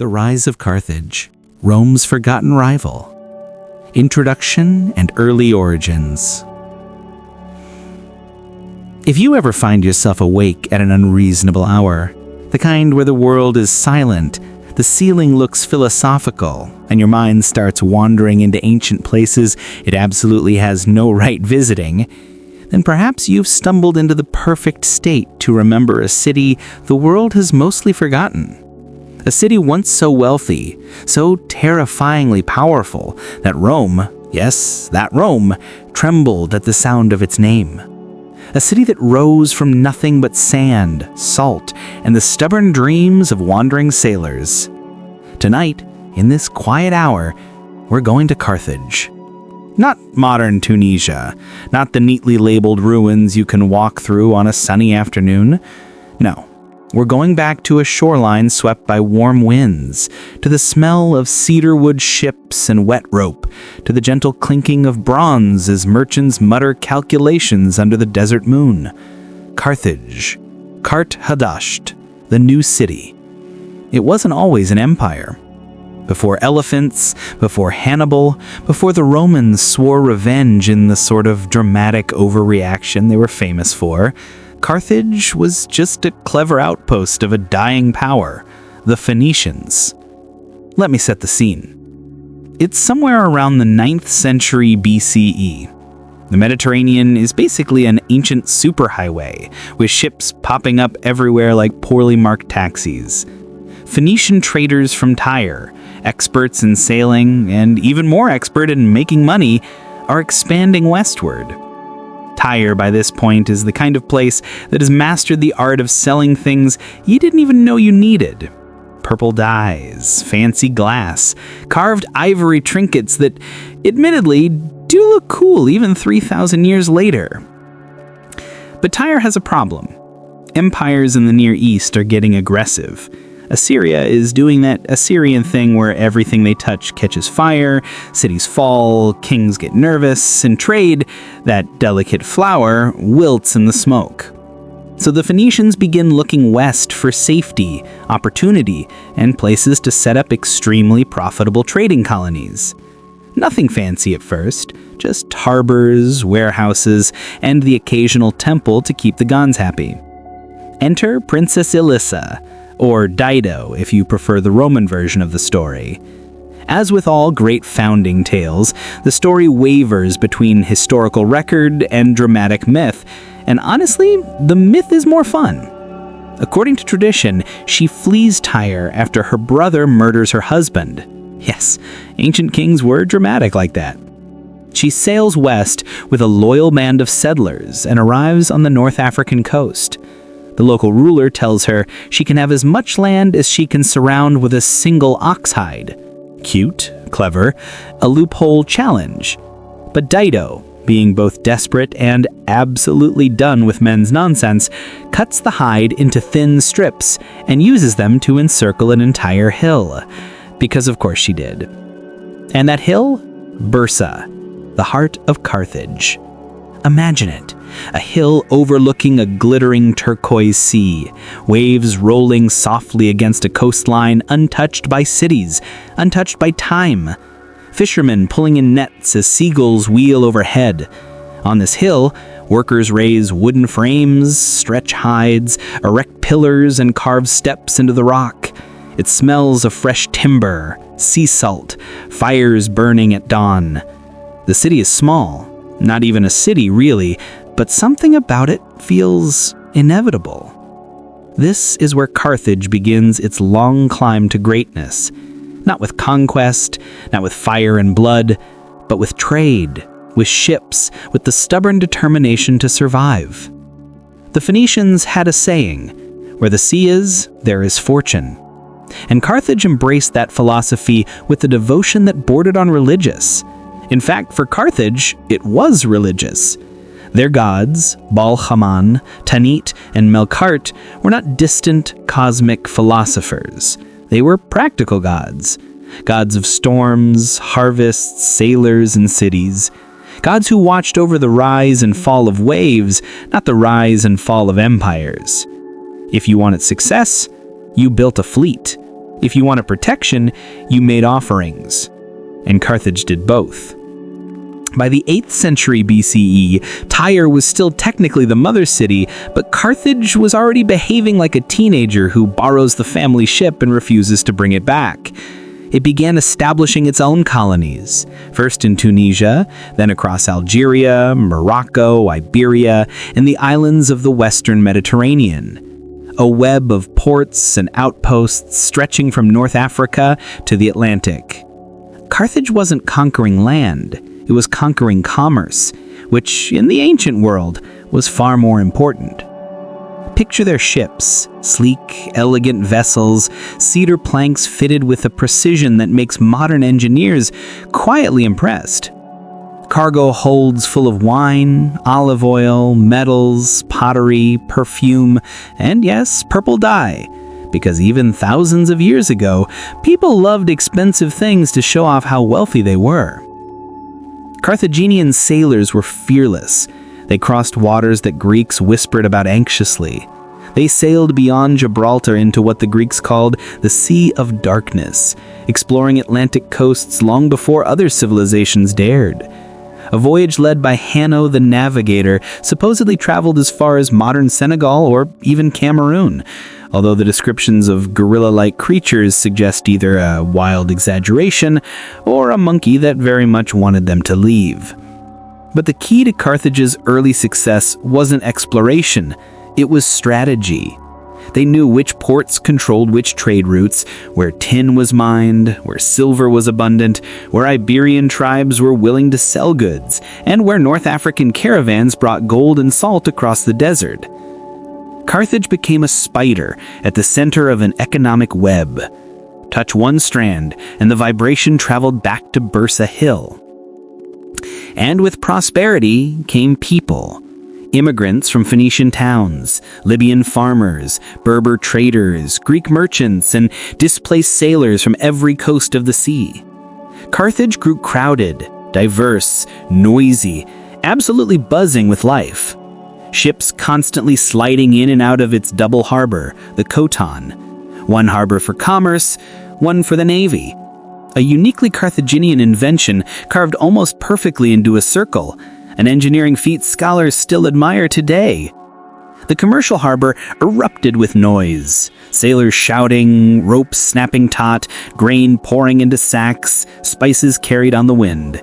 The Rise of Carthage, Rome's Forgotten Rival. Introduction and Early Origins. If you ever find yourself awake at an unreasonable hour, the kind where the world is silent, the ceiling looks philosophical, and your mind starts wandering into ancient places it absolutely has no right visiting, then perhaps you've stumbled into the perfect state to remember a city the world has mostly forgotten. A city once so wealthy, so terrifyingly powerful, that Rome, yes, that Rome, trembled at the sound of its name. A city that rose from nothing but sand, salt, and the stubborn dreams of wandering sailors. Tonight, in this quiet hour, we're going to Carthage. Not modern Tunisia, not the neatly labeled ruins you can walk through on a sunny afternoon. No. We're going back to a shoreline swept by warm winds, to the smell of cedarwood ships and wet rope, to the gentle clinking of bronze as merchants mutter calculations under the desert moon. Carthage, Carthage, the new city. It wasn't always an empire. Before elephants, before Hannibal, before the Romans swore revenge in the sort of dramatic overreaction they were famous for, Carthage was just a clever outpost of a dying power, the Phoenicians. Let me set the scene. It's somewhere around the 9th century BCE. The Mediterranean is basically an ancient superhighway, with ships popping up everywhere like poorly marked taxis. Phoenician traders from Tyre, experts in sailing, and even more expert in making money, are expanding westward. Tyre, by this point, is the kind of place that has mastered the art of selling things you didn't even know you needed. Purple dyes, fancy glass, carved ivory trinkets that, admittedly, do look cool even 3,000 years later. But Tyre has a problem. Empires in the Near East are getting aggressive. Assyria is doing that Assyrian thing where everything they touch catches fire, cities fall, kings get nervous, and trade, that delicate flower, wilts in the smoke. So the Phoenicians begin looking west for safety, opportunity, and places to set up extremely profitable trading colonies. Nothing fancy at first, just harbors, warehouses, and the occasional temple to keep the gods happy. Enter Princess Elissa, or Dido if you prefer the Roman version of the story. As with all great founding tales, the story wavers between historical record and dramatic myth, and honestly, the myth is more fun. According to tradition, she flees Tyre after her brother murders her husband. Yes, ancient kings were dramatic like that. She sails west with a loyal band of settlers and arrives on the North African coast. The local ruler tells her she can have as much land as she can surround with a single ox hide. Cute, clever, a loophole challenge. But Dido, being both desperate and absolutely done with men's nonsense, cuts the hide into thin strips and uses them to encircle an entire hill. Because of course she did. And that hill? Bursa, the heart of Carthage. Imagine it. A hill overlooking a glittering turquoise sea, waves rolling softly against a coastline untouched by cities, untouched by time. Fishermen pulling in nets as seagulls wheel overhead. On this hill, workers raise wooden frames, stretch hides, erect pillars, and carve steps into the rock. It smells of fresh timber, sea salt, fires burning at dawn. The city is small, not even a city really, but something about it feels inevitable. This is where Carthage begins its long climb to greatness, not with conquest, not with fire and blood, but with trade, with ships, with the stubborn determination to survive. The Phoenicians had a saying, "Where the sea is, there is fortune." And Carthage embraced that philosophy with a devotion that bordered on religious. In fact, for Carthage, it was religious. Their gods, Baal-Haman, Tanit, and Melkart, were not distant cosmic philosophers. They were practical gods. Gods of storms, harvests, sailors, and cities. Gods who watched over the rise and fall of waves, not the rise and fall of empires. If you wanted success, you built a fleet. If you wanted protection, you made offerings. And Carthage did both. By the 8th century BCE, Tyre was still technically the mother city, but Carthage was already behaving like a teenager who borrows the family ship and refuses to bring it back. It began establishing its own colonies, first in Tunisia, then across Algeria, Morocco, Iberia, and the islands of the western Mediterranean. A web of ports and outposts stretching from North Africa to the Atlantic. Carthage wasn't conquering land, it was conquering commerce, which, in the ancient world, was far more important. Picture their ships, sleek, elegant vessels, cedar planks fitted with a precision that makes modern engineers quietly impressed. Cargo holds full of wine, olive oil, metals, pottery, perfume, and yes, purple dye. Because even thousands of years ago, people loved expensive things to show off how wealthy they were. Carthaginian sailors were fearless. They crossed waters that Greeks whispered about anxiously. They sailed beyond Gibraltar into what the Greeks called the Sea of Darkness, exploring Atlantic coasts long before other civilizations dared. A voyage led by Hanno the Navigator supposedly traveled as far as modern Senegal or even Cameroon, although the descriptions of gorilla-like creatures suggest either a wild exaggeration or a monkey that very much wanted them to leave. But the key to Carthage's early success wasn't exploration, it was strategy. They knew which ports controlled which trade routes, where tin was mined, where silver was abundant, where Iberian tribes were willing to sell goods, and where North African caravans brought gold and salt across the desert. Carthage became a spider at the center of an economic web. Touch one strand, and the vibration traveled back to Bursa Hill. And with prosperity came people. Immigrants from Phoenician towns, Libyan farmers, Berber traders, Greek merchants, and displaced sailors from every coast of the sea. Carthage grew crowded, diverse, noisy, absolutely buzzing with life. Ships constantly sliding in and out of its double harbor, the Khotan. One harbor for commerce, one for the navy. A uniquely Carthaginian invention carved almost perfectly into a circle, an engineering feat scholars still admire today. The commercial harbor erupted with noise, sailors shouting, ropes snapping taut, grain pouring into sacks, spices carried on the wind.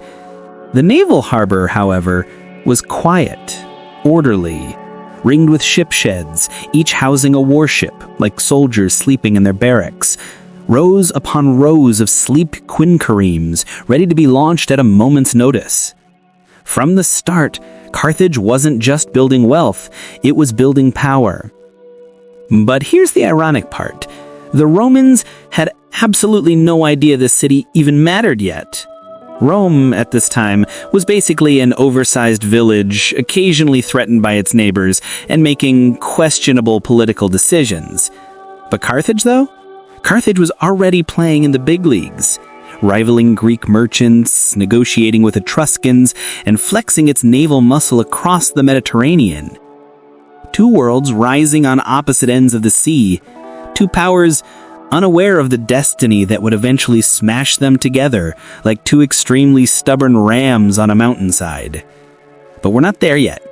The naval harbor, however, was quiet, orderly, ringed with ship sheds, each housing a warship, like soldiers sleeping in their barracks. Rows upon rows of sleek quinqueremes, ready to be launched at a moment's notice. From the start, Carthage wasn't just building wealth, it was building power. But here's the ironic part. The Romans had absolutely no idea the city even mattered yet. Rome, at this time, was basically an oversized village, occasionally threatened by its neighbors and making questionable political decisions. But Carthage, though? Carthage was already playing in the big leagues, rivaling Greek merchants, negotiating with Etruscans, and flexing its naval muscle across the Mediterranean. Two worlds rising on opposite ends of the sea, two powers unaware of the destiny that would eventually smash them together like two extremely stubborn rams on a mountainside. But we're not there yet.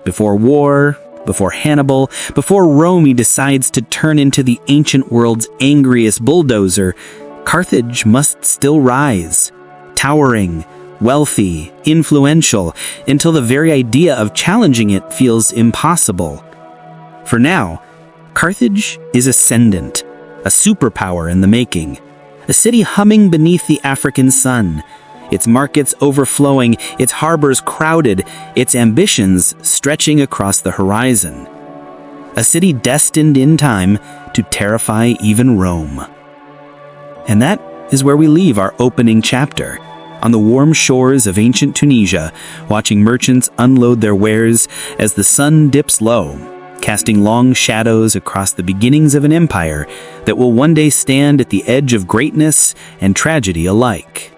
Before war, before Hannibal, before Rome decides to turn into the ancient world's angriest bulldozer, Carthage must still rise, towering, wealthy, influential, until the very idea of challenging it feels impossible. For now, Carthage is ascendant, a superpower in the making, a city humming beneath the African sun, its markets overflowing, its harbors crowded, its ambitions stretching across the horizon. A city destined in time to terrify even Rome. And that is where we leave our opening chapter, on the warm shores of ancient Tunisia, watching merchants unload their wares as the sun dips low, casting long shadows across the beginnings of an empire that will one day stand at the edge of greatness and tragedy alike.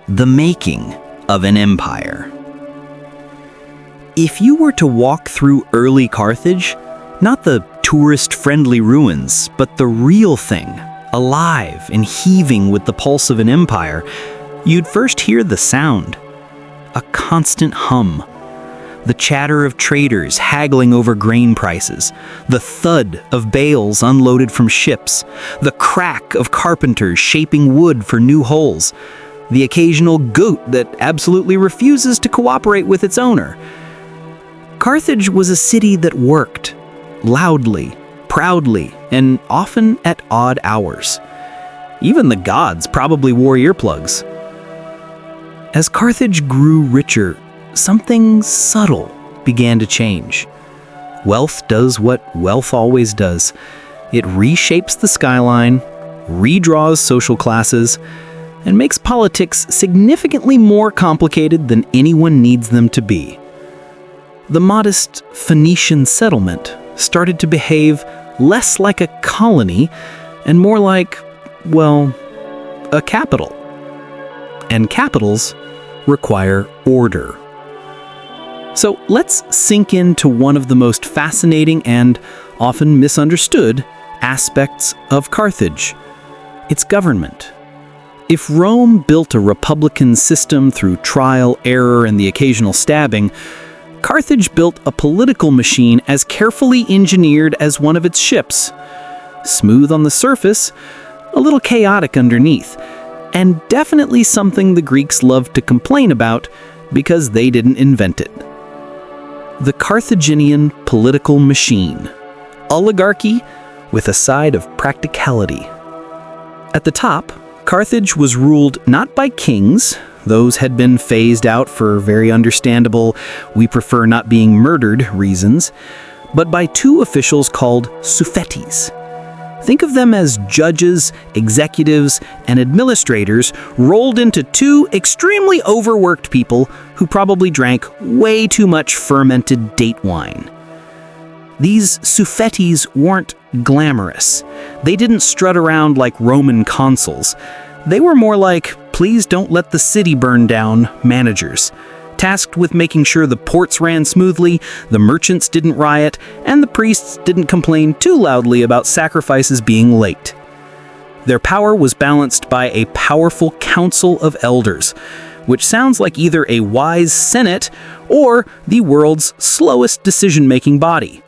The making of an empire. If you were to walk through early Carthage, not the tourist-friendly ruins, but the real thing, alive and heaving with the pulse of an empire, you'd first hear the sound. A constant hum. The chatter of traders haggling over grain prices, the thud of bales unloaded from ships, the crack of carpenters shaping wood for new hulls, the occasional goat that absolutely refuses to cooperate with its owner. Carthage was a city that worked, loudly, proudly, and often at odd hours. Even the gods probably wore earplugs. As Carthage grew richer, something subtle began to change. Wealth does what wealth always does. It reshapes the skyline, redraws social classes, and makes politics significantly more complicated than anyone needs them to be. The modest Phoenician settlement started to behave less like a colony and more like, well, a capital. And capitals require order. So let's sink into one of the most fascinating and often misunderstood aspects of Carthage: its government. If Rome built a republican system through trial, error, and the occasional stabbing, Carthage built a political machine as carefully engineered as one of its ships. Smooth on the surface, a little chaotic underneath, and definitely something the Greeks loved to complain about because they didn't invent it. The Carthaginian political machine. Oligarchy with a side of practicality. At the top, Carthage was ruled not by kings, those had been phased out for very understandable, we prefer not being murdered reasons, but by two officials called suffetes. Think of them as judges, executives, and administrators rolled into two extremely overworked people who probably drank way too much fermented date wine. These suffetes weren't glamorous. They didn't strut around like Roman consuls. They were more like, please don't let the city burn down, managers, tasked with making sure the ports ran smoothly, the merchants didn't riot, and the priests didn't complain too loudly about sacrifices being late. Their power was balanced by a powerful council of elders, which sounds like either a wise senate or the world's slowest decision-making body.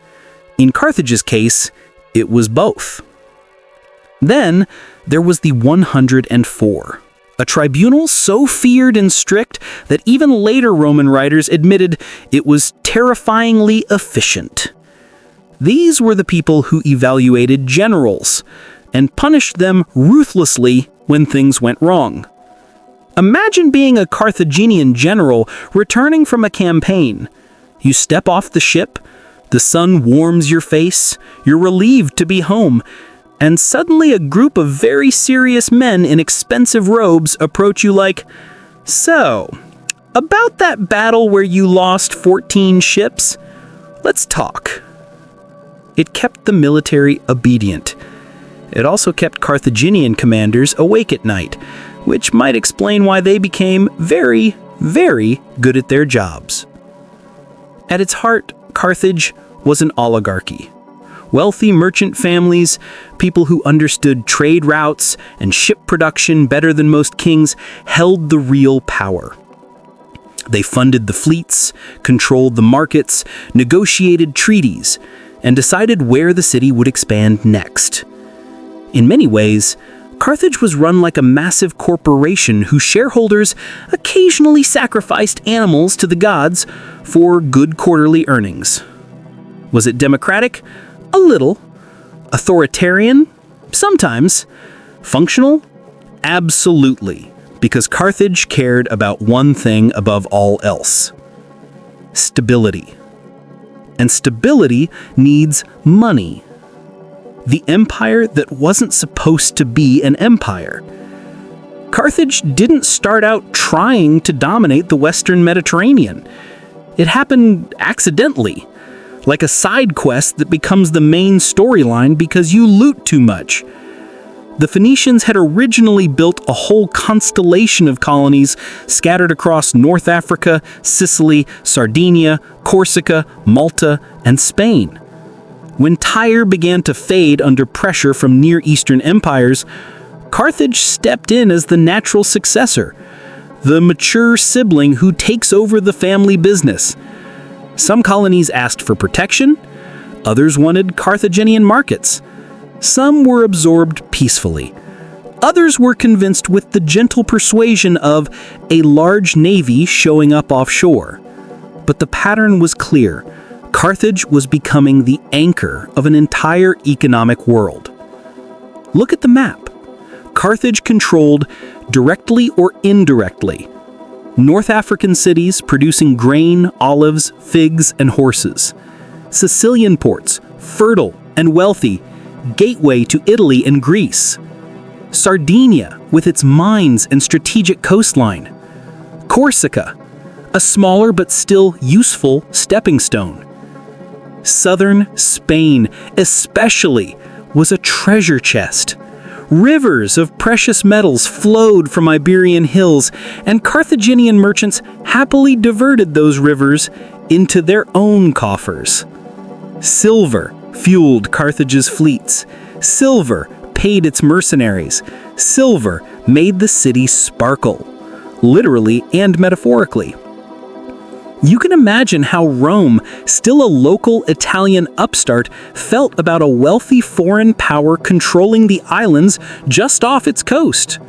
In Carthage's case, it was both. Then there was the 104. A tribunal so feared and strict that even later Roman writers admitted it was terrifyingly efficient. These were the people who evaluated generals and punished them ruthlessly when things went wrong. Imagine being a Carthaginian general returning from a campaign. You step off the ship, the sun warms your face, you're relieved to be home, and suddenly a group of very serious men in expensive robes approach you like, "So, about that battle where you lost 14 ships, let's talk." It kept the military obedient. It also kept Carthaginian commanders awake at night, which might explain why they became very, very good at their jobs. At its heart, Carthage was an oligarchy. Wealthy merchant families, people who understood trade routes and ship production better than most kings, held the real power. They funded the fleets, controlled the markets, negotiated treaties, and decided where the city would expand next. In many ways, Carthage was run like a massive corporation whose shareholders occasionally sacrificed animals to the gods for good quarterly earnings. Was it democratic? A little. Authoritarian? Sometimes. Functional? Absolutely. Because Carthage cared about one thing above all else: stability. And stability needs money. The empire that wasn't supposed to be an empire. Carthage didn't start out trying to dominate the Western Mediterranean. It happened accidentally, like a side quest that becomes the main storyline because you loot too much. The Phoenicians had originally built a whole constellation of colonies scattered across North Africa, Sicily, Sardinia, Corsica, Malta, and Spain. When Tyre began to fade under pressure from Near Eastern empires, Carthage stepped in as the natural successor, the mature sibling who takes over the family business. Some colonies asked for protection, others wanted Carthaginian markets. Some were absorbed peacefully. Others were convinced with the gentle persuasion of a large navy showing up offshore. But the pattern was clear. Carthage was becoming the anchor of an entire economic world. Look at the map. Carthage controlled, directly or indirectly, North African cities producing grain, olives, figs, and horses. Sicilian ports, fertile and wealthy, gateway to Italy and Greece. Sardinia, with its mines and strategic coastline. Corsica, a smaller but still useful stepping stone. Southern Spain, especially, was a treasure chest. Rivers of precious metals flowed from Iberian hills, and Carthaginian merchants happily diverted those rivers into their own coffers. Silver fueled Carthage's fleets. Silver paid its mercenaries. Silver made the city sparkle, literally and metaphorically. You can imagine how Rome, still a local Italian upstart, felt about a wealthy foreign power controlling the islands just off its coast.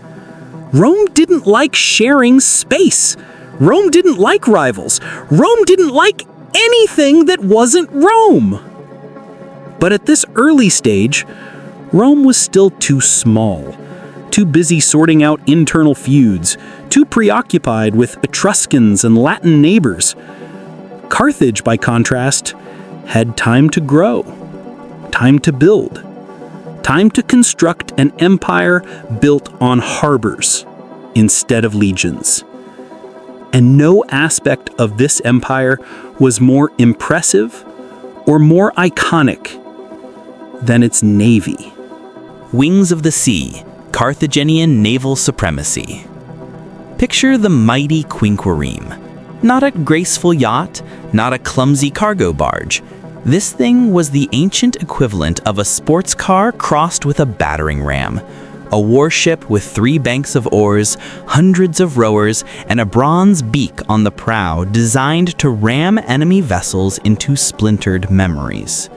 Rome didn't like sharing space. Rome didn't like rivals. Rome didn't like anything that wasn't Rome. But at this early stage, Rome was still too small, too busy sorting out internal feuds, too preoccupied with Etruscans and Latin neighbors. Carthage, by contrast, had time to grow, time to build, time to construct an empire built on harbors instead of legions. And no aspect of this empire was more impressive or more iconic than its navy. Wings of the Sea, Carthaginian naval supremacy. Picture the mighty quinquereme. Not a graceful yacht, not a clumsy cargo barge. This thing was the ancient equivalent of a sports car crossed with a battering ram. A warship with 3 banks of oars, hundreds of rowers, and a bronze beak on the prow designed to ram enemy vessels into splintered memories.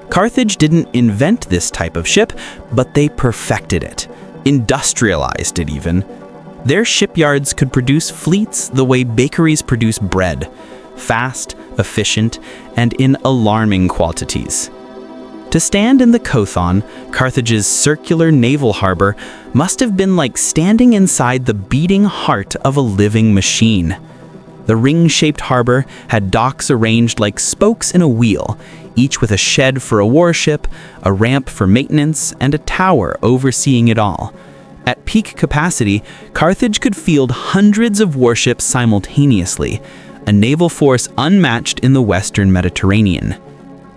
Carthage didn't invent this type of ship, but they perfected it, industrialized it even. Their shipyards could produce fleets the way bakeries produce bread, fast, efficient, and in alarming quantities. To stand in the Kothon, Carthage's circular naval harbor, must have been like standing inside the beating heart of a living machine. The ring-shaped harbor had docks arranged like spokes in a wheel, each with a shed for a warship, a ramp for maintenance, and a tower overseeing it all. At peak capacity, Carthage could field hundreds of warships simultaneously, a naval force unmatched in the Western Mediterranean.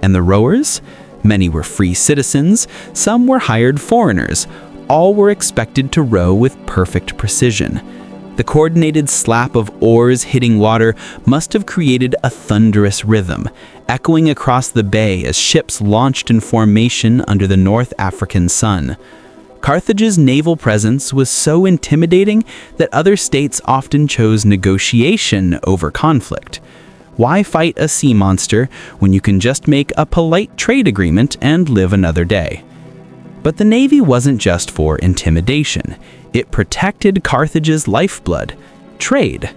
And the rowers? Many were free citizens, some were hired foreigners. All were expected to row with perfect precision. The coordinated slap of oars hitting water must have created a thunderous rhythm, echoing across the bay as ships launched in formation under the North African sun. Carthage's naval presence was so intimidating that other states often chose negotiation over conflict. Why fight a sea monster when you can just make a polite trade agreement and live another day? But the Navy wasn't just for intimidation. It protected Carthage's lifeblood, trade.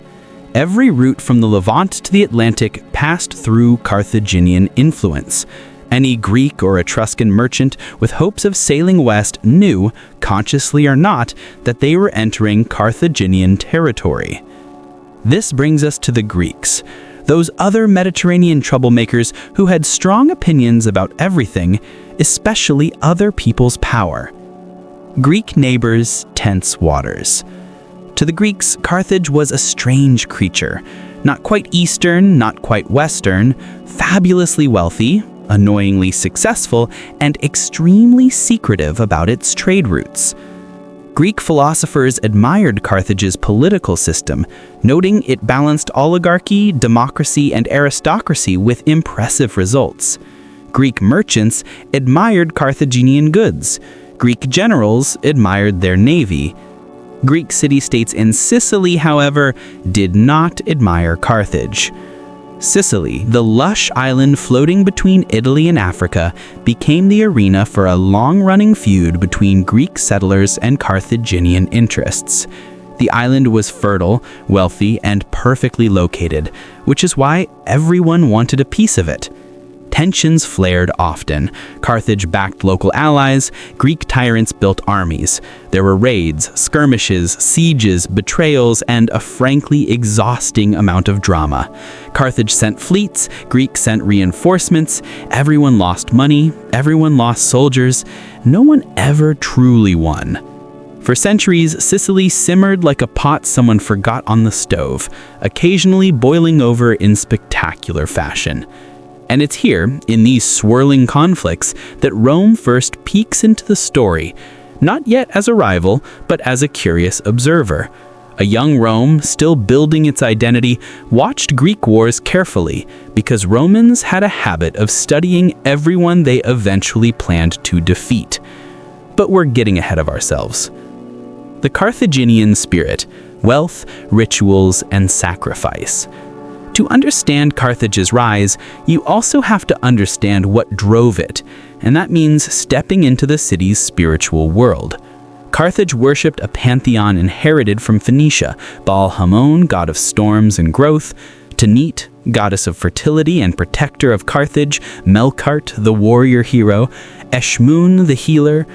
Every route from the Levant to the Atlantic passed through Carthaginian influence. Any Greek or Etruscan merchant with hopes of sailing west knew, consciously or not, that they were entering Carthaginian territory. This brings us to the Greeks, those other Mediterranean troublemakers who had strong opinions about everything, especially other people's power. Greek neighbors, tense waters. To the Greeks, Carthage was a strange creature, not quite Eastern, not quite Western, fabulously wealthy, annoyingly successful, and extremely secretive about its trade routes. Greek philosophers admired Carthage's political system, noting it balanced oligarchy, democracy, and aristocracy with impressive results. Greek merchants admired Carthaginian goods. Greek generals admired their navy. Greek city-states in Sicily, however, did not admire Carthage. Sicily, the lush island floating between Italy and Africa, became the arena for a long-running feud between Greek settlers and Carthaginian interests. The island was fertile, wealthy, and perfectly located, which is why everyone wanted a piece of it. Tensions flared often. Carthage backed local allies. Greek tyrants built armies. There were raids, skirmishes, sieges, betrayals, and a frankly exhausting amount of drama. Carthage sent fleets. Greeks sent reinforcements. Everyone lost money. Everyone lost soldiers. No one ever truly won. For centuries, Sicily simmered like a pot someone forgot on the stove, occasionally boiling over in spectacular fashion. And it's here, in these swirling conflicts, that Rome first peeks into the story, not yet as a rival, but as a curious observer. A young Rome, still building its identity, watched Greek wars carefully, because Romans had a habit of studying everyone they eventually planned to defeat. But we're getting ahead of ourselves. The Carthaginian spirit, wealth, rituals, and sacrifice. To understand Carthage's rise, you also have to understand what drove it, and that means stepping into the city's spiritual world. Carthage worshipped a pantheon inherited from Phoenicia: Baal-Hamon, god of storms and growth; Tanit, goddess of fertility and protector of Carthage; Melkart, the warrior hero; Eshmun, the healer.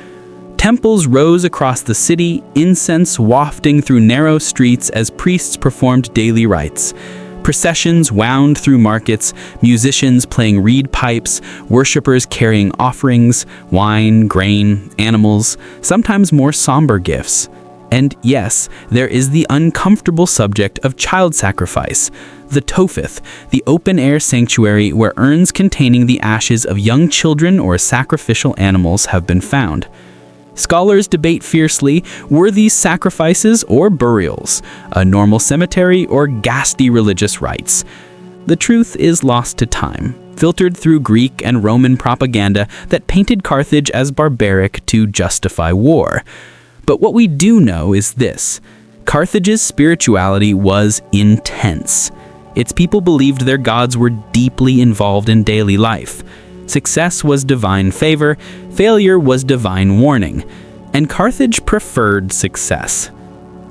Temples rose across the city, incense wafting through narrow streets as priests performed daily rites. Processions wound through markets, musicians playing reed pipes, worshippers carrying offerings, wine, grain, animals, sometimes more somber gifts. And yes, there is the uncomfortable subject of child sacrifice, the Topheth, the open-air sanctuary where urns containing the ashes of young children or sacrificial animals have been found. Scholars debate fiercely, were these sacrifices or burials, a normal cemetery or ghastly religious rites? The truth is lost to time, filtered through Greek and Roman propaganda that painted Carthage as barbaric to justify war. But what we do know is this: Carthage's spirituality was intense. Its people believed their gods were deeply involved in daily life. Success was divine favor, failure was divine warning, and Carthage preferred success.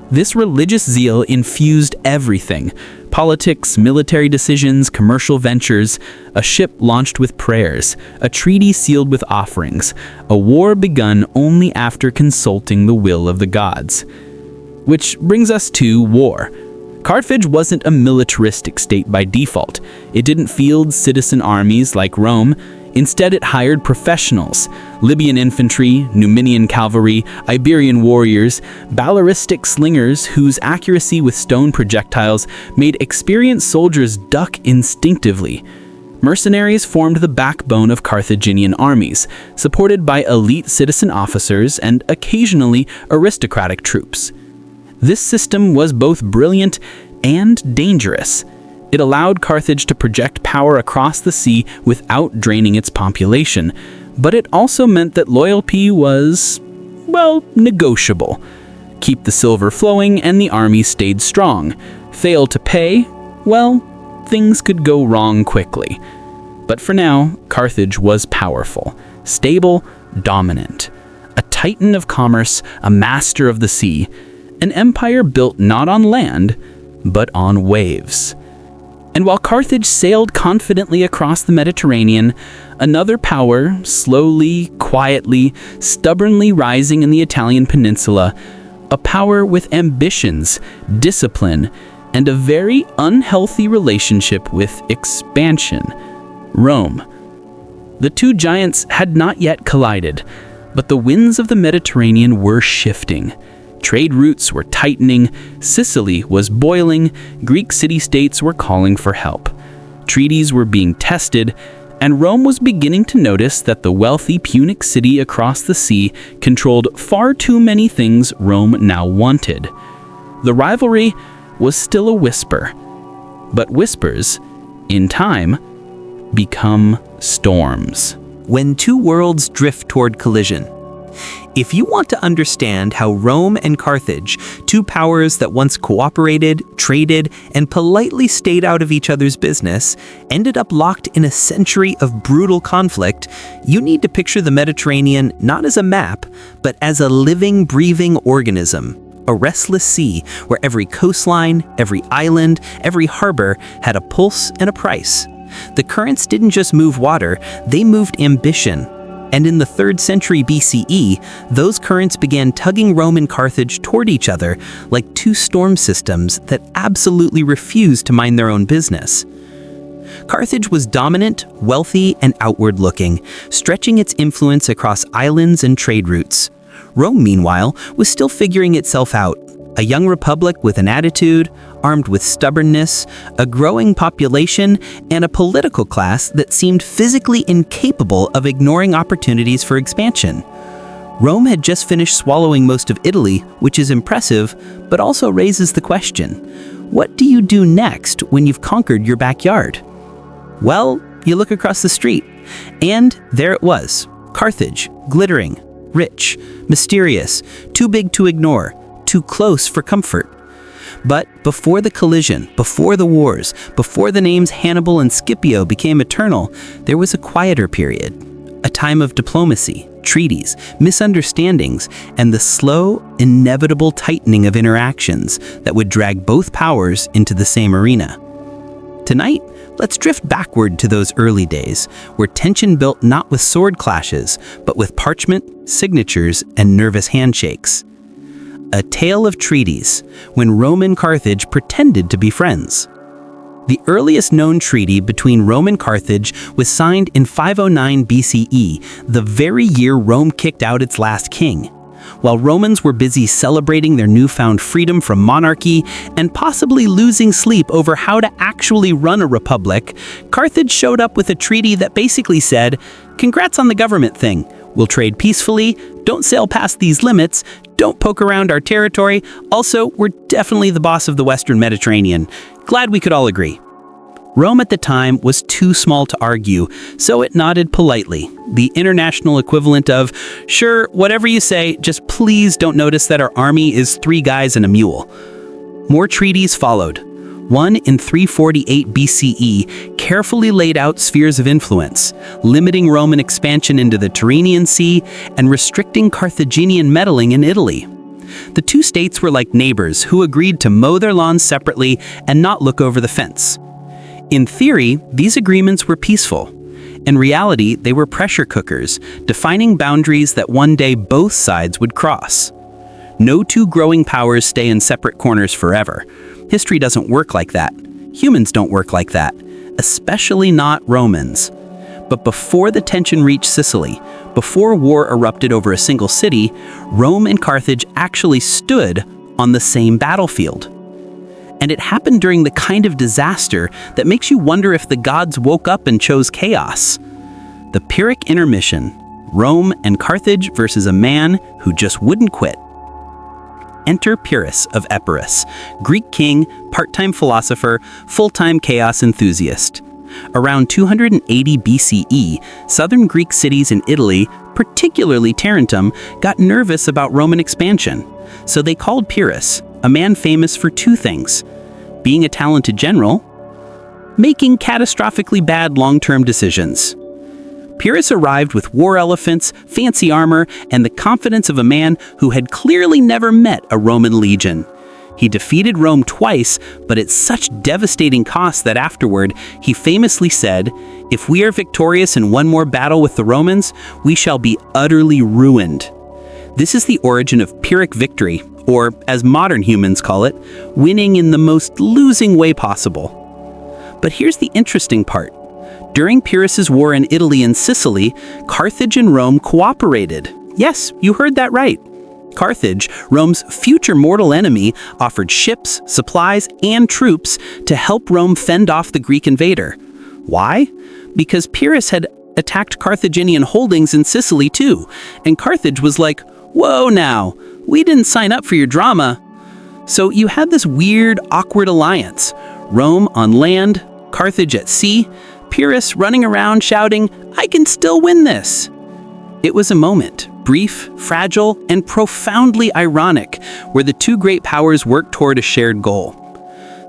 This religious zeal infused everything: politics, military decisions, commercial ventures, a ship launched with prayers, a treaty sealed with offerings, a war begun only after consulting the will of the gods. Which brings us to war. Carthage wasn't a militaristic state by default. It didn't field citizen armies like Rome. Instead, it hired professionals: Libyan infantry, Numidian cavalry, Iberian warriors, ballistic slingers whose accuracy with stone projectiles made experienced soldiers duck instinctively. Mercenaries formed the backbone of Carthaginian armies, supported by elite citizen officers and occasionally aristocratic troops. This system was both brilliant and dangerous. It allowed Carthage to project power across the sea without draining its population, but it also meant that loyalty was, well, negotiable. Keep the silver flowing and the army stayed strong. Fail to pay, well, things could go wrong quickly. But for now, Carthage was powerful, stable, dominant. A titan of commerce, a master of the sea, an empire built not on land, but on waves. And while Carthage sailed confidently across the Mediterranean, another power, slowly, quietly, stubbornly rising in the Italian peninsula, a power with ambitions, discipline, and a very unhealthy relationship with expansion: Rome. The two giants had not yet collided, but the winds of the Mediterranean were shifting. Trade routes were tightening, Sicily was boiling, Greek city-states were calling for help. Treaties were being tested, and Rome was beginning to notice that the wealthy Punic city across the sea controlled far too many things Rome now wanted. The rivalry was still a whisper, but whispers, in time, become storms. When two worlds drift toward collision. If you want to understand how Rome and Carthage, two powers that once cooperated, traded, and politely stayed out of each other's business, ended up locked in a century of brutal conflict, you need to picture the Mediterranean not as a map, but as a living, breathing organism. A restless sea where every coastline, every island, every harbor had a pulse and a price. The currents didn't just move water, they moved ambition. And in the 3rd century BCE, those currents began tugging Rome and Carthage toward each other like two storm systems that absolutely refused to mind their own business. Carthage was dominant, wealthy, and outward-looking, stretching its influence across islands and trade routes. Rome, meanwhile, was still figuring itself out, a young republic with an attitude, armed with stubbornness, a growing population, and a political class that seemed physically incapable of ignoring opportunities for expansion. Rome had just finished swallowing most of Italy, which is impressive, but also raises the question, what do you do next when you've conquered your backyard? Well, you look across the street, and there it was, Carthage, glittering, rich, mysterious, too big to ignore, too close for comfort. But before the collision, before the wars, before the names Hannibal and Scipio became eternal, there was a quieter period, a time of diplomacy, treaties, misunderstandings, and the slow, inevitable tightening of interactions that would drag both powers into the same arena. Tonight, let's drift backward to those early days, where tension built not with sword clashes, but with parchment, signatures, and nervous handshakes. A tale of treaties, when Rome and Carthage pretended to be friends. The earliest known treaty between Rome and Carthage was signed in 509 BCE, the very year Rome kicked out its last king. While Romans were busy celebrating their newfound freedom from monarchy and possibly losing sleep over how to actually run a republic, Carthage showed up with a treaty that basically said, "Congrats on the government thing. We'll trade peacefully, don't sail past these limits, don't poke around our territory. Also, we're definitely the boss of the Western Mediterranean. Glad we could all agree." Rome at the time was too small to argue, so it nodded politely, the international equivalent of, "Sure, whatever you say, just please don't notice that our army is 3 guys and a mule." More treaties followed. One in 348 BCE carefully laid out spheres of influence, limiting Roman expansion into the Tyrrhenian Sea and restricting Carthaginian meddling in Italy. The two states were like neighbors who agreed to mow their lawns separately and not look over the fence. In theory, these agreements were peaceful. In reality, they were pressure cookers, defining boundaries that one day both sides would cross. No two growing powers stay in separate corners forever. History doesn't work like that. Humans don't work like that, especially not Romans. But before the tension reached Sicily, before war erupted over a single city, Rome and Carthage actually stood on the same battlefield. And it happened during the kind of disaster that makes you wonder if the gods woke up and chose chaos. The Pyrrhic intermission, Rome and Carthage versus a man who just wouldn't quit. Enter Pyrrhus of Epirus, Greek king, part-time philosopher, full-time chaos enthusiast. Around 280 BCE, southern Greek cities in Italy, particularly Tarentum, got nervous about Roman expansion. So they called Pyrrhus, a man famous for 2 things: being a talented general, making catastrophically bad long-term decisions. Pyrrhus arrived with war elephants, fancy armor, and the confidence of a man who had clearly never met a Roman legion. He defeated Rome twice, but at such devastating cost that afterward, he famously said, "If we are victorious in one more battle with the Romans, we shall be utterly ruined." This is the origin of Pyrrhic victory, or as modern humans call it, winning in the most losing way possible. But here's the interesting part. During Pyrrhus's war in Italy and Sicily, Carthage and Rome cooperated. Yes, you heard that right. Carthage, Rome's future mortal enemy, offered ships, supplies, and troops to help Rome fend off the Greek invader. Why? Because Pyrrhus had attacked Carthaginian holdings in Sicily too, and Carthage was like, "Whoa now, we didn't sign up for your drama." So you had this weird, awkward alliance. Rome on land, Carthage at sea, Pyrrhus running around shouting, "I can still win this." It was a moment, brief, fragile, and profoundly ironic, where the two great powers worked toward a shared goal.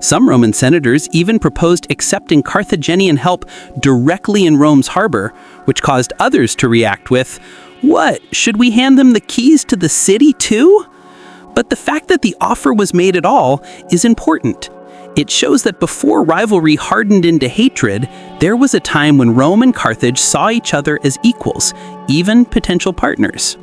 Some Roman senators even proposed accepting Carthaginian help directly in Rome's harbor, which caused others to react with, "What, should we hand them the keys to the city too?" But the fact that the offer was made at all is important. It shows that before rivalry hardened into hatred, there was a time when Rome and Carthage saw each other as equals, even potential partners.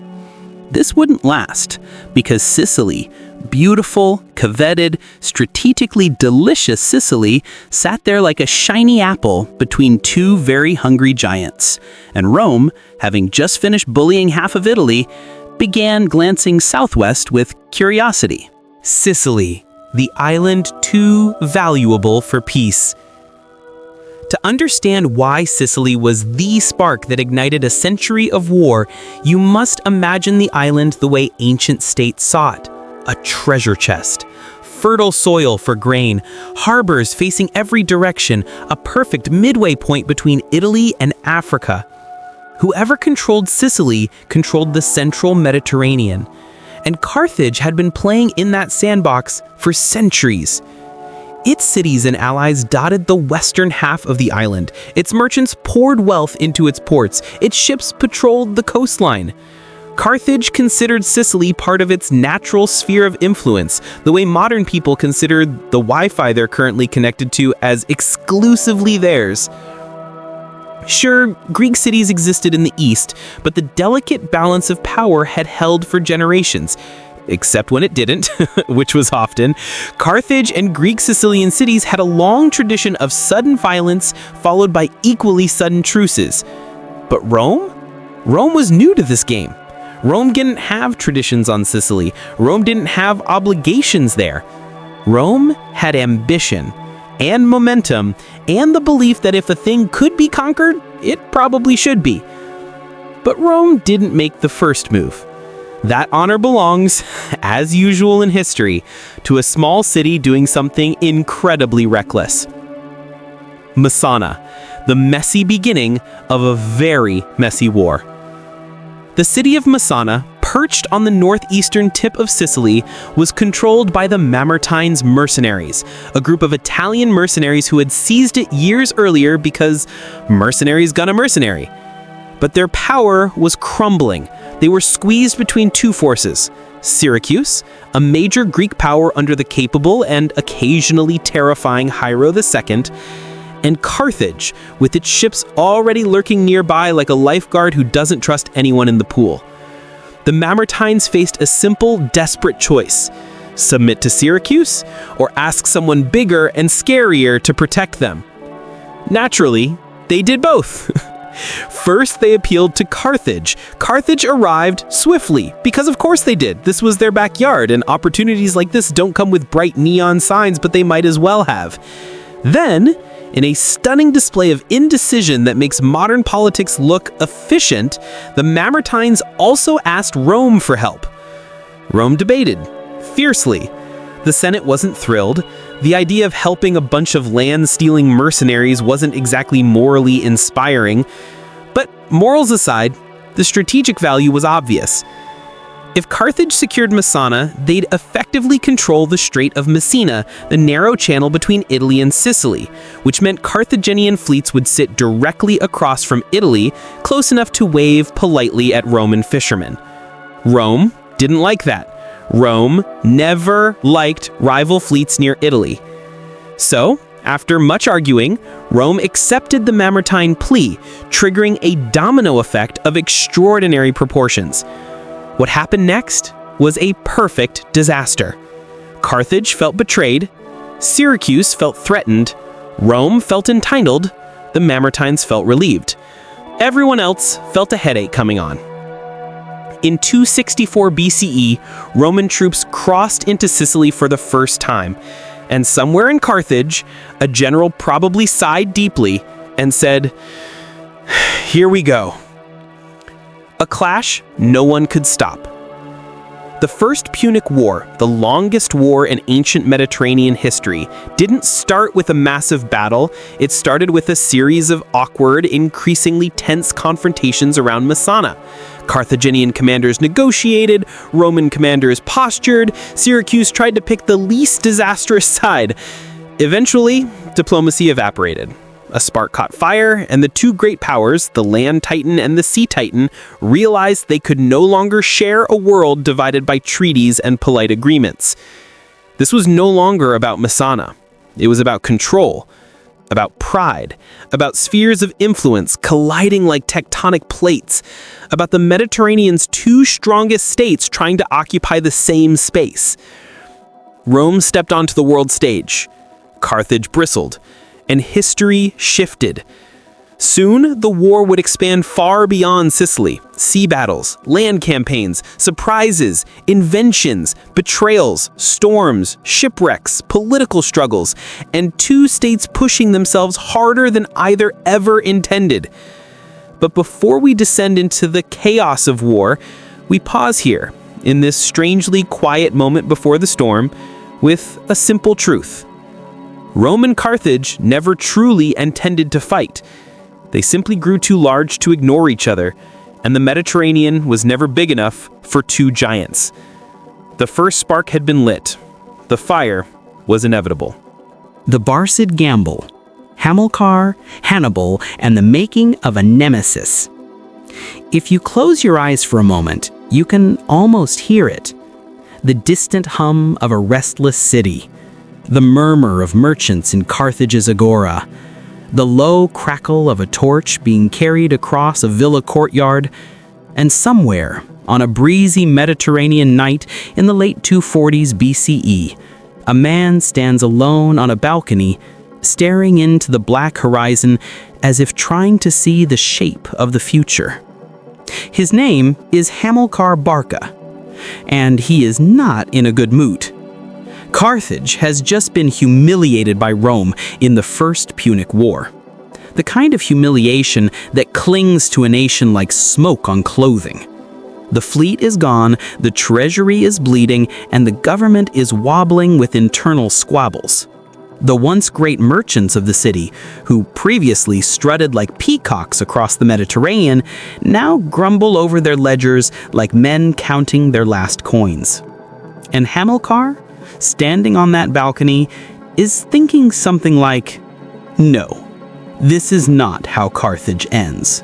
This wouldn't last, because Sicily, beautiful, coveted, strategically delicious Sicily, sat there like a shiny apple between two very hungry giants. And Rome, having just finished bullying half of Italy, began glancing southwest with curiosity. Sicily, the island too valuable for peace. To understand why Sicily was the spark that ignited a century of war, you must imagine the island the way ancient states saw it: a treasure chest, fertile soil for grain, harbors facing every direction, a perfect midway point between Italy and Africa. Whoever controlled Sicily controlled the central Mediterranean, and Carthage had been playing in that sandbox for centuries. Its cities and allies dotted the western half of the island. Its merchants poured wealth into its ports. Its ships patrolled the coastline. Carthage considered Sicily part of its natural sphere of influence, the way modern people consider the Wi-Fi they're currently connected to as exclusively theirs. Sure, Greek cities existed in the east, but the delicate balance of power had held for generations. Except when it didn't, which was often. Carthage and Greek Sicilian cities had a long tradition of sudden violence followed by equally sudden truces. But Rome? Rome was new to this game. Rome didn't have traditions on Sicily. Rome didn't have obligations there. Rome had ambition and momentum and the belief that if a thing could be conquered, it probably should be. But Rome didn't make the first move. That honor belongs, as usual in history, to a small city doing something incredibly reckless. Messana, the messy beginning of a very messy war. The city of Messana, perched on the northeastern tip of Sicily, was controlled by the Mamertines mercenaries, a group of Italian mercenaries who had seized it years earlier because mercenaries gonna mercenary. But their power was crumbling. They were squeezed between two forces: Syracuse, a major Greek power under the capable and occasionally terrifying Hiero II, and Carthage, with its ships already lurking nearby like a lifeguard who doesn't trust anyone in the pool. The Mamertines faced a simple, desperate choice: submit to Syracuse or ask someone bigger and scarier to protect them. Naturally, they did both. First, they appealed to Carthage. Carthage arrived swiftly, because of course they did. This was their backyard, and opportunities like this don't come with bright neon signs, but they might as well have. Then, in a stunning display of indecision that makes modern politics look efficient, the Mamertines also asked Rome for help. Rome debated, fiercely. The Senate wasn't thrilled. The idea of helping a bunch of land-stealing mercenaries wasn't exactly morally inspiring. But morals aside, the strategic value was obvious. If Carthage secured Messana, they'd effectively control the Strait of Messina, the narrow channel between Italy and Sicily, which meant Carthaginian fleets would sit directly across from Italy, close enough to wave politely at Roman fishermen. Rome didn't like that. Rome never liked rival fleets near Italy. So, after much arguing, Rome accepted the Mamertine plea, triggering a domino effect of extraordinary proportions. What happened next was a perfect disaster. Carthage felt betrayed, Syracuse felt threatened, Rome felt entitled, the Mamertines felt relieved. Everyone else felt a headache coming on. In 264 BCE, Roman troops crossed into Sicily for the first time, and somewhere in Carthage, a general probably sighed deeply and said, "Here we go." A clash no one could stop. The First Punic War, the longest war in ancient Mediterranean history, didn't start with a massive battle. It started with a series of awkward, increasingly tense confrontations around Messana. Carthaginian commanders negotiated, Roman commanders postured, Syracuse tried to pick the least disastrous side. Eventually, diplomacy evaporated. A spark caught fire, and the two great powers, the land titan and the sea titan, realized they could no longer share a world divided by treaties and polite agreements. This was no longer about Messana. It was about control, about pride, about spheres of influence colliding like tectonic plates, about the Mediterranean's two strongest states trying to occupy the same space. Rome stepped onto the world stage. Carthage bristled, and history shifted. Soon, the war would expand far beyond Sicily. Sea battles, land campaigns, surprises, inventions, betrayals, storms, shipwrecks, political struggles, and two states pushing themselves harder than either ever intended. But before we descend into the chaos of war, we pause here, in this strangely quiet moment before the storm, with a simple truth. Rome and Carthage never truly intended to fight. They simply grew too large to ignore each other, and the Mediterranean was never big enough for two giants. The first spark had been lit. The fire was inevitable. The Barcid Gamble, Hamilcar, Hannibal, and the making of a nemesis. If you close your eyes for a moment, you can almost hear it. The distant hum of a restless city. The murmur of merchants in Carthage's agora, the low crackle of a torch being carried across a villa courtyard, and somewhere, on a breezy Mediterranean night in the late 240s BCE, a man stands alone on a balcony, staring into the black horizon as if trying to see the shape of the future. His name is Hannibal Barca, and he is not in a good mood. Carthage has just been humiliated by Rome in the First Punic War. The kind of humiliation that clings to a nation like smoke on clothing. The fleet is gone, the treasury is bleeding, and the government is wobbling with internal squabbles. The once great merchants of the city, who previously strutted like peacocks across the Mediterranean, now grumble over their ledgers like men counting their last coins. And Hamilcar, standing on that balcony, is thinking something like, no, this is not how Carthage ends.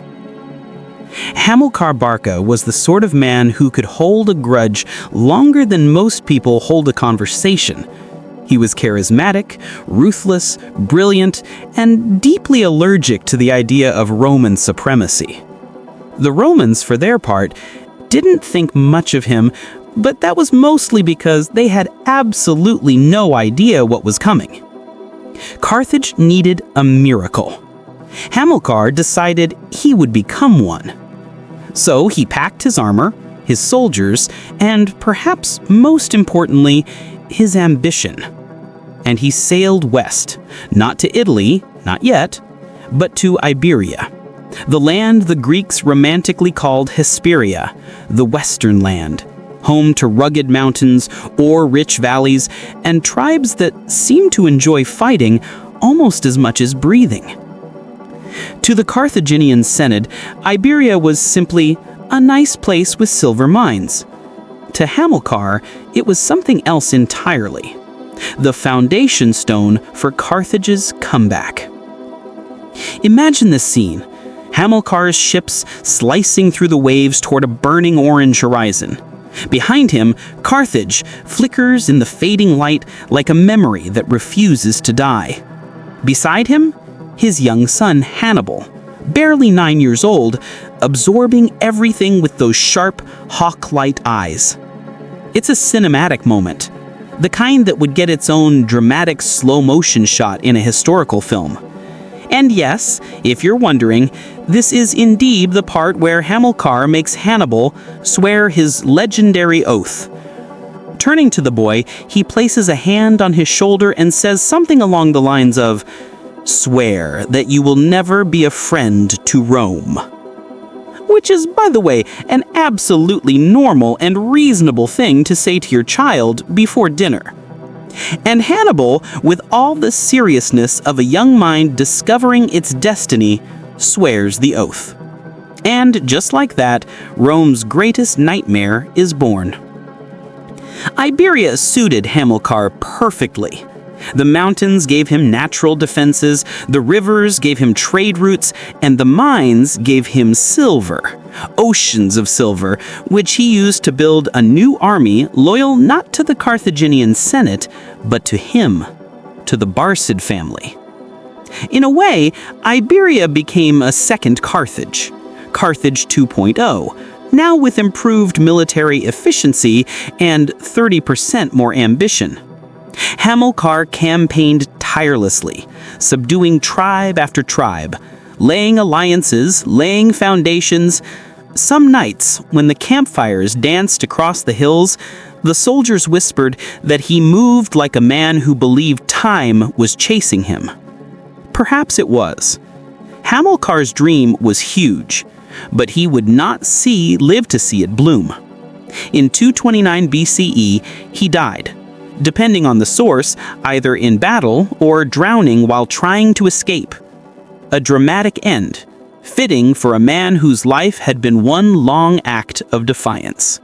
Hannibal Barca was the sort of man who could hold a grudge longer than most people hold a conversation. He was charismatic, ruthless, brilliant, and deeply allergic to the idea of Roman supremacy. The Romans, for their part, didn't think much of him, but that was mostly because they had absolutely no idea what was coming. Carthage needed a miracle. Hamilcar decided he would become one. So he packed his armor, his soldiers, and perhaps most importantly, his ambition. And he sailed west, not to Italy, not yet, but to Iberia, the land the Greeks romantically called Hesperia, the western land, home to rugged mountains or rich valleys, and tribes that seem to enjoy fighting almost as much as breathing. To the Carthaginian Senate, Iberia was simply a nice place with silver mines. To Hamilcar, it was something else entirely. The foundation stone for Carthage's comeback. Imagine this scene. Hamilcar's ships slicing through the waves toward a burning orange horizon. Behind him, Carthage flickers in the fading light like a memory that refuses to die. Beside him, his young son Hannibal, barely 9 years old, absorbing everything with those sharp, hawk-like eyes. It's a cinematic moment, the kind that would get its own dramatic slow-motion shot in a historical film. And yes, if you're wondering, this is indeed the part where Hamilcar makes Hannibal swear his legendary oath. Turning to the boy, he places a hand on his shoulder and says something along the lines of, "Swear that you will never be a friend to Rome." which is, by the way, an absolutely normal and reasonable thing to say to your child before dinner. And Hannibal, with all the seriousness of a young mind discovering its destiny, swears the oath. And just like that, Rome's greatest nightmare is born. Iberia suited Hamilcar perfectly. The mountains gave him natural defenses, the rivers gave him trade routes, and the mines gave him silver, oceans of silver, which he used to build a new army loyal not to the Carthaginian Senate, but to him, to the Barcid family. In a way, Iberia became a second Carthage, Carthage 2.0, now with improved military efficiency and 30% more ambition. Hamilcar campaigned tirelessly, subduing tribe after tribe, laying alliances, laying foundations. Some nights, when the campfires danced across the hills, the soldiers whispered that he moved like a man who believed time was chasing him. Perhaps it was. Hamilcar's dream was huge, but he would not live to see it bloom. In 229 BCE, he died, depending on the source, either in battle or drowning while trying to escape. A dramatic end, fitting for a man whose life had been one long act of defiance.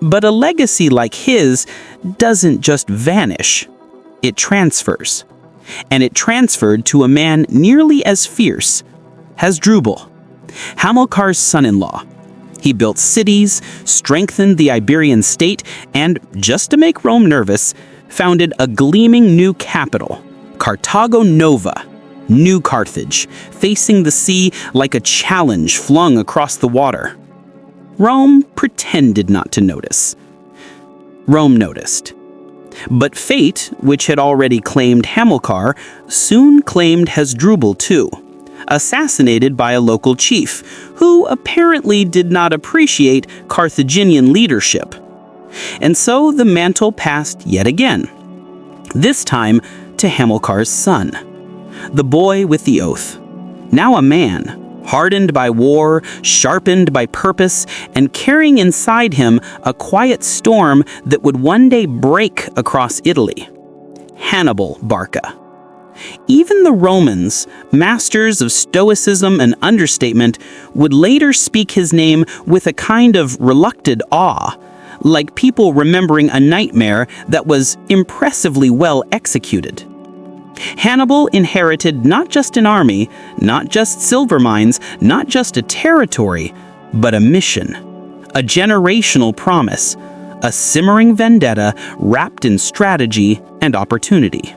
But a legacy like his doesn't just vanish, it transfers. And it transferred to a man nearly as fierce, Hasdrubal, Hamilcar's son-in-law. He built cities, strengthened the Iberian state, and, just to make Rome nervous, founded a gleaming new capital, Carthago Nova, New Carthage, facing the sea like a challenge flung across the water. Rome pretended not to notice. Rome noticed. But fate, which had already claimed Hamilcar, soon claimed Hasdrubal too, assassinated by a local chief, who apparently did not appreciate Carthaginian leadership. And so the mantle passed yet again, this time to Hamilcar's son, the boy with the oath, now a man, hardened by war, sharpened by purpose, and carrying inside him a quiet storm that would one day break across Italy. Hannibal Barca. Even the Romans, masters of stoicism and understatement, would later speak his name with a kind of reluctant awe, like people remembering a nightmare that was impressively well executed. Hannibal inherited not just an army, not just silver mines, not just a territory, but a mission, a generational promise, a simmering vendetta wrapped in strategy and opportunity.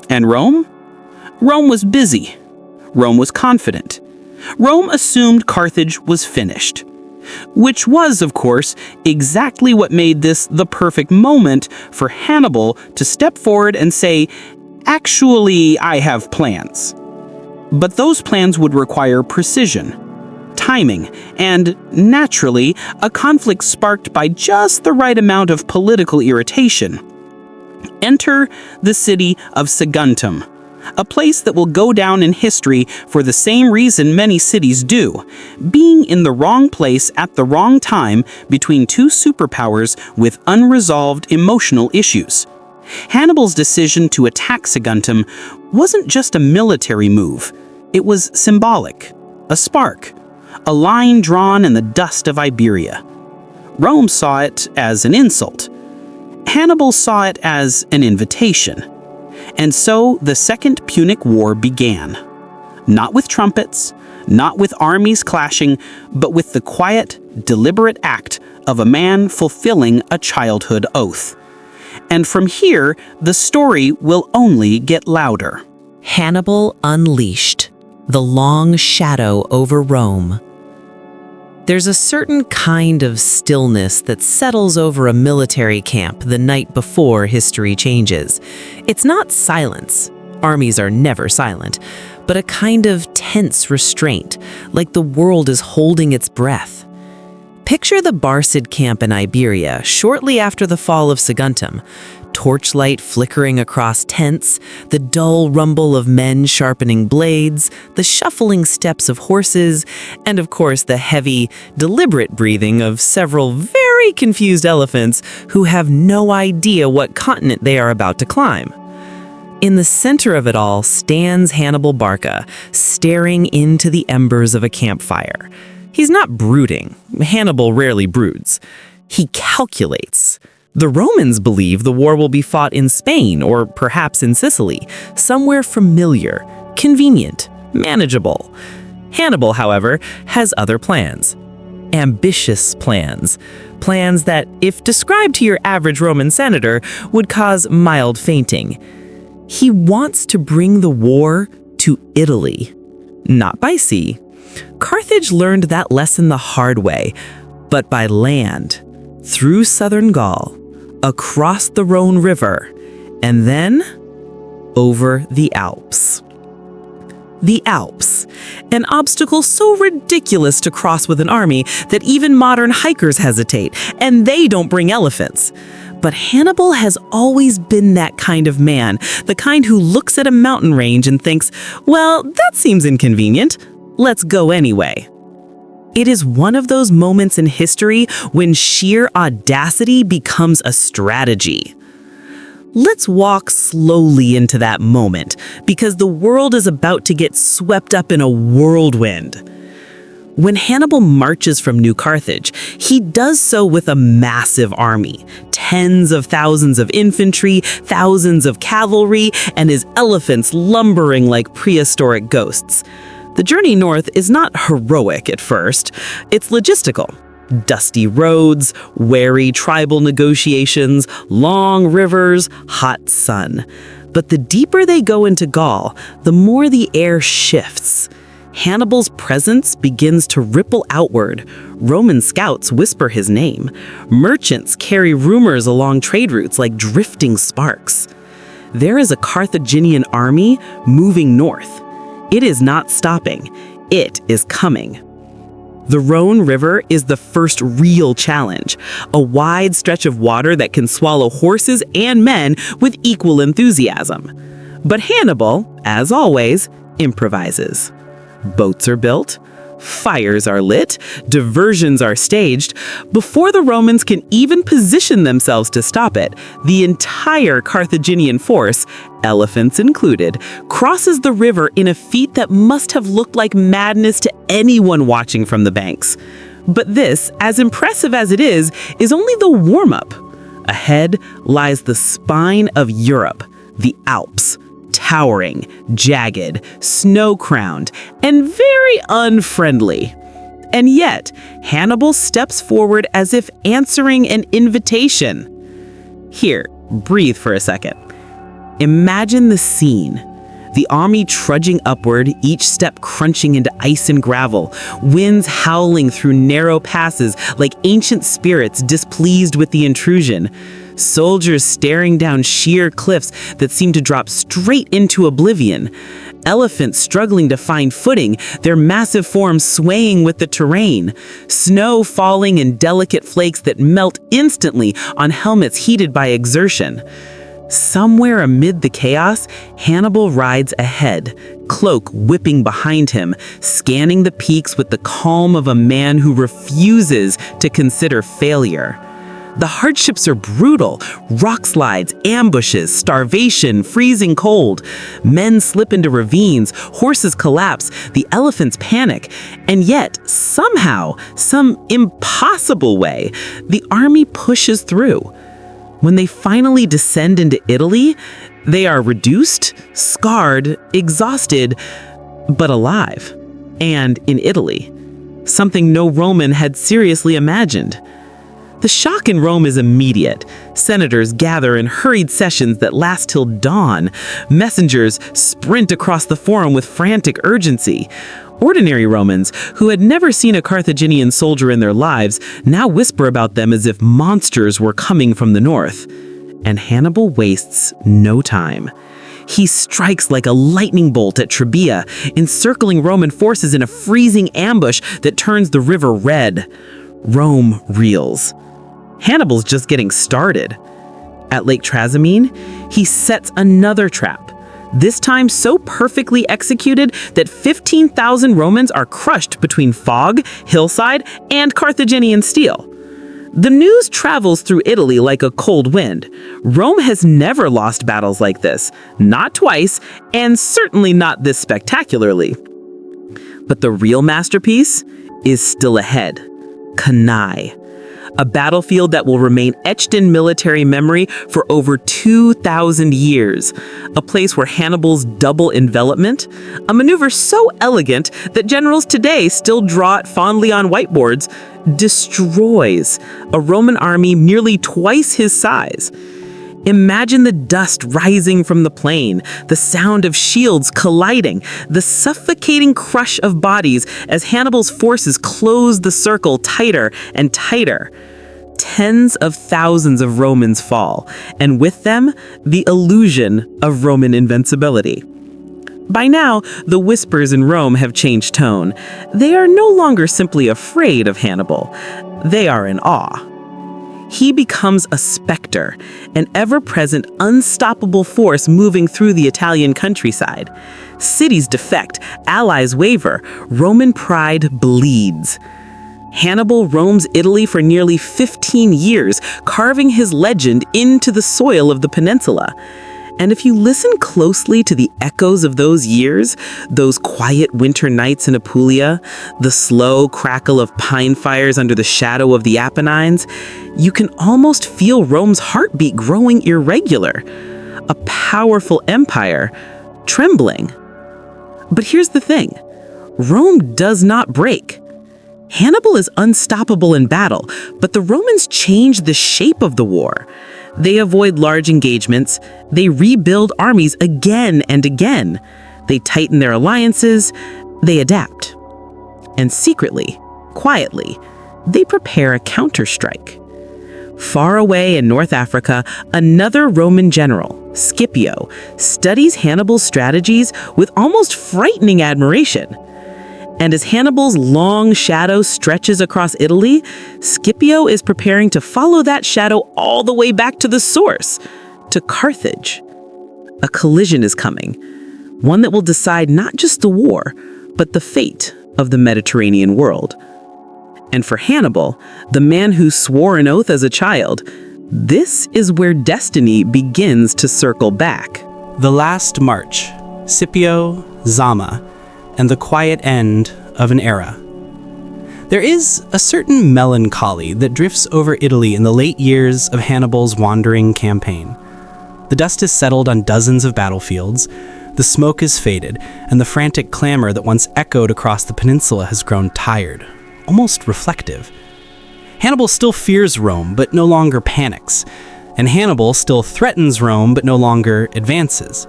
And Rome? Rome was busy. Rome was confident. Rome assumed Carthage was finished. Which was, of course, exactly what made this the perfect moment for Hannibal to step forward and say, "Actually, I have plans." But those plans would require precision, timing, and, naturally, a conflict sparked by just the right amount of political irritation. Enter the city of Saguntum, a place that will go down in history for the same reason many cities do, being in the wrong place at the wrong time between two superpowers with unresolved emotional issues. Hannibal's decision to attack Saguntum wasn't just a military move, it was symbolic, a spark, a line drawn in the dust of Iberia. Rome saw it as an insult. Hannibal saw it as an invitation. And so the Second Punic War began. Not with trumpets, not with armies clashing, but with the quiet, deliberate act of a man fulfilling a childhood oath. And from here, the story will only get louder. Hannibal unleashed, the long shadow over Rome. There's a certain kind of stillness that settles over a military camp the night before history changes. It's not silence. Armies are never silent, but a kind of tense restraint, like the world is holding its breath. Picture the Barcid camp in Iberia shortly after the fall of Saguntum, torchlight flickering across tents, the dull rumble of men sharpening blades, the shuffling steps of horses, and of course the heavy, deliberate breathing of several very confused elephants who have no idea what continent they are about to climb. In the center of it all stands Hannibal Barca, staring into the embers of a campfire. He's not brooding. Hannibal rarely broods. He calculates. The Romans believe the war will be fought in Spain or perhaps in Sicily, somewhere familiar, convenient, manageable. Hannibal, however, has other plans. Ambitious plans. Plans that, if described to your average Roman senator, would cause mild fainting. He wants to bring the war to Italy, not by sea. Carthage learned that lesson the hard way, but by land, through southern Gaul, across the Rhone River, and then over the Alps. The Alps, an obstacle so ridiculous to cross with an army that even modern hikers hesitate, and they don't bring elephants. But Hannibal has always been that kind of man, the kind who looks at a mountain range and thinks, well, that seems inconvenient. Let's go anyway. It is one of those moments in history when sheer audacity becomes a strategy. Let's walk slowly into that moment, because the world is about to get swept up in a whirlwind. When Hannibal marches from New Carthage, he does so with a massive army, tens of thousands of infantry, thousands of cavalry, and his elephants lumbering like prehistoric ghosts. The journey north is not heroic at first, it's logistical. Dusty roads, wary tribal negotiations, long rivers, hot sun. But the deeper they go into Gaul, the more the air shifts. Hannibal's presence begins to ripple outward. Roman scouts whisper his name. Merchants carry rumors along trade routes like drifting sparks. There is a Carthaginian army moving north. It is not stopping. It is coming. The Rhone River is the first real challenge, a wide stretch of water that can swallow horses and men with equal enthusiasm. But Hannibal, as always, improvises. Boats are built, fires are lit, diversions are staged. Before the Romans can even position themselves to stop it, the entire Carthaginian force, elephants included, crosses the river in a feat that must have looked like madness to anyone watching from the banks. But this, as impressive as it is only the warm-up. Ahead lies the spine of Europe, the Alps. Towering, jagged, snow-crowned, and very unfriendly. And yet, Hannibal steps forward as if answering an invitation. Here, breathe for a second. Imagine the scene. The army trudging upward, each step crunching into ice and gravel, winds howling through narrow passes like ancient spirits displeased with the intrusion. Soldiers staring down sheer cliffs that seem to drop straight into oblivion. Elephants struggling to find footing, their massive forms swaying with the terrain. Snow falling in delicate flakes that melt instantly on helmets heated by exertion. Somewhere amid the chaos, Hannibal rides ahead, cloak whipping behind him, scanning the peaks with the calm of a man who refuses to consider failure. The hardships are brutal. Rock slides, ambushes, starvation, freezing cold. Men slip into ravines, horses collapse, the elephants panic. And yet, somehow, some impossible way, the army pushes through. When they finally descend into Italy, they are reduced, scarred, exhausted, but alive. And in Italy, something no Roman had seriously imagined. The shock in Rome is immediate. Senators gather in hurried sessions that last till dawn. Messengers sprint across the forum with frantic urgency. Ordinary Romans, who had never seen a Carthaginian soldier in their lives, now whisper about them as if monsters were coming from the north. And Hannibal wastes no time. He strikes like a lightning bolt at Trebia, encircling Roman forces in a freezing ambush that turns the river red. Rome reels. Hannibal's just getting started. At Lake Trasimene, he sets another trap, this time so perfectly executed that 15,000 Romans are crushed between fog, hillside, and Carthaginian steel. The news travels through Italy like a cold wind. Rome has never lost battles like this, not twice, and certainly not this spectacularly. But the real masterpiece is still ahead. Cannae, a battlefield that will remain etched in military memory for over 2,000 years, a place where Hannibal's double envelopment, a maneuver so elegant that generals today still draw it fondly on whiteboards, destroys a Roman army nearly twice his size. Imagine the dust rising from the plain, the sound of shields colliding, the suffocating crush of bodies as Hannibal's forces close the circle tighter and tighter. Tens of thousands of Romans fall, and with them, the illusion of Roman invincibility. By now, the whispers in Rome have changed tone. They are no longer simply afraid of Hannibal. They are in awe. He becomes a specter, an ever-present, unstoppable force moving through the Italian countryside. Cities defect, allies waver, Roman pride bleeds. Hannibal roams Italy for nearly 15 years, carving his legend into the soil of the peninsula. And if you listen closely to the echoes of those years, those quiet winter nights in Apulia, the slow crackle of pine fires under the shadow of the Apennines, you can almost feel Rome's heartbeat growing irregular, a powerful empire trembling. But here's the thing, Rome does not break. Hannibal is unstoppable in battle, but the Romans change the shape of the war. They avoid large engagements. They rebuild armies again and again. They tighten their alliances. They adapt. And secretly, quietly, they prepare a counterstrike. Far away in North Africa, another Roman general, Scipio, studies Hannibal's strategies with almost frightening admiration. And as Hannibal's long shadow stretches across Italy, Scipio is preparing to follow that shadow all the way back to the source, to Carthage. A collision is coming, one that will decide not just the war, but the fate of the Mediterranean world. And for Hannibal, the man who swore an oath as a child, this is where destiny begins to circle back. The Last March, Scipio, Zama, and the quiet end of an era. There is a certain melancholy that drifts over Italy in the late years of Hannibal's wandering campaign. The dust has settled on dozens of battlefields, the smoke has faded, and the frantic clamor that once echoed across the peninsula has grown tired, almost reflective. Hannibal still fears Rome, but no longer panics, and Hannibal still threatens Rome, but no longer advances.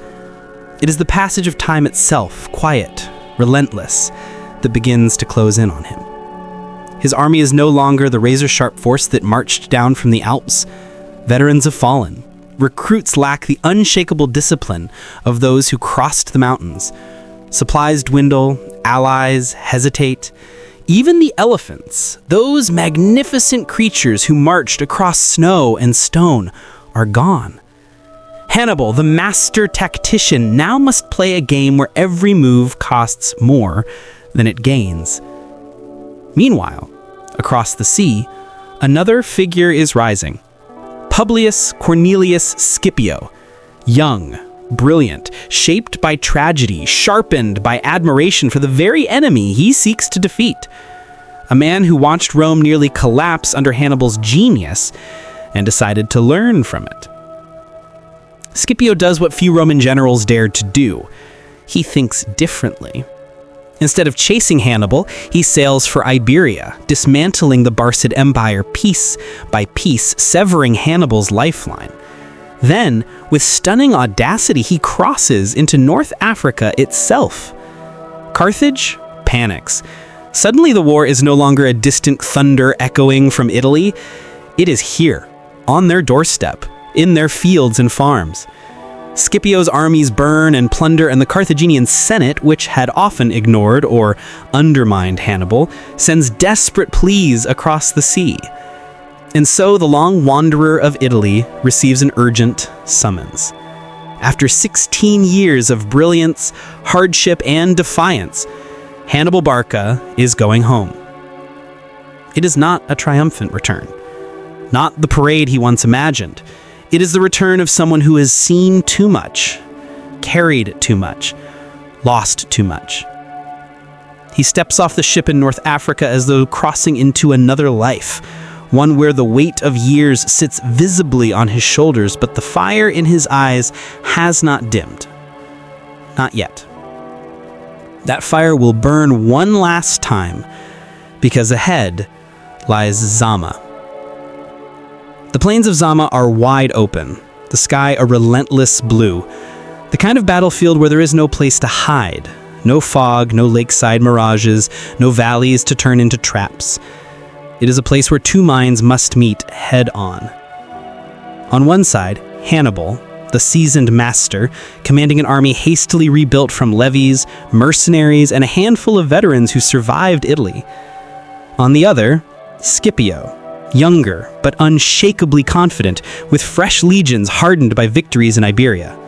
It is the passage of time itself, quiet, relentless, that begins to close in on him. His army is no longer the razor-sharp force that marched down from the Alps. Veterans have fallen. Recruits lack the unshakable discipline of those who crossed the mountains. Supplies dwindle, allies hesitate. Even the elephants, those magnificent creatures who marched across snow and stone, are gone. Hannibal, the master tactician, now must play a game where every move costs more than it gains. Meanwhile, across the sea, another figure is rising. Publius Cornelius Scipio, young, brilliant, shaped by tragedy, sharpened by admiration for the very enemy he seeks to defeat. A man who watched Rome nearly collapse under Hannibal's genius and decided to learn from it. Scipio does what few Roman generals dared to do. He thinks differently. Instead of chasing Hannibal, he sails for Iberia, dismantling the Barcid Empire piece by piece, severing Hannibal's lifeline. Then, with stunning audacity, he crosses into North Africa itself. Carthage panics. Suddenly the war is no longer a distant thunder echoing from Italy. It is here, on their doorstep, in their fields and farms. Scipio's armies burn and plunder, and the Carthaginian Senate, which had often ignored or undermined Hannibal, sends desperate pleas across the sea. And so the long wanderer of Italy receives an urgent summons. After 16 years of brilliance, hardship, and defiance, Hannibal Barca is going home. It is not a triumphant return, not the parade he once imagined. It is the return of someone who has seen too much, carried too much, lost too much. He steps off the ship in North Africa as though crossing into another life, one where the weight of years sits visibly on his shoulders, but the fire in his eyes has not dimmed. Not yet. That fire will burn one last time, because ahead lies Zama. The plains of Zama are wide open, the sky a relentless blue, the kind of battlefield where there is no place to hide, no fog, no lakeside mirages, no valleys to turn into traps. It is a place where two minds must meet head-on. On one side, Hannibal, the seasoned master, commanding an army hastily rebuilt from levies, mercenaries, and a handful of veterans who survived Italy. On the other, Scipio, younger but unshakably confident, with fresh legions hardened by victories in Iberia.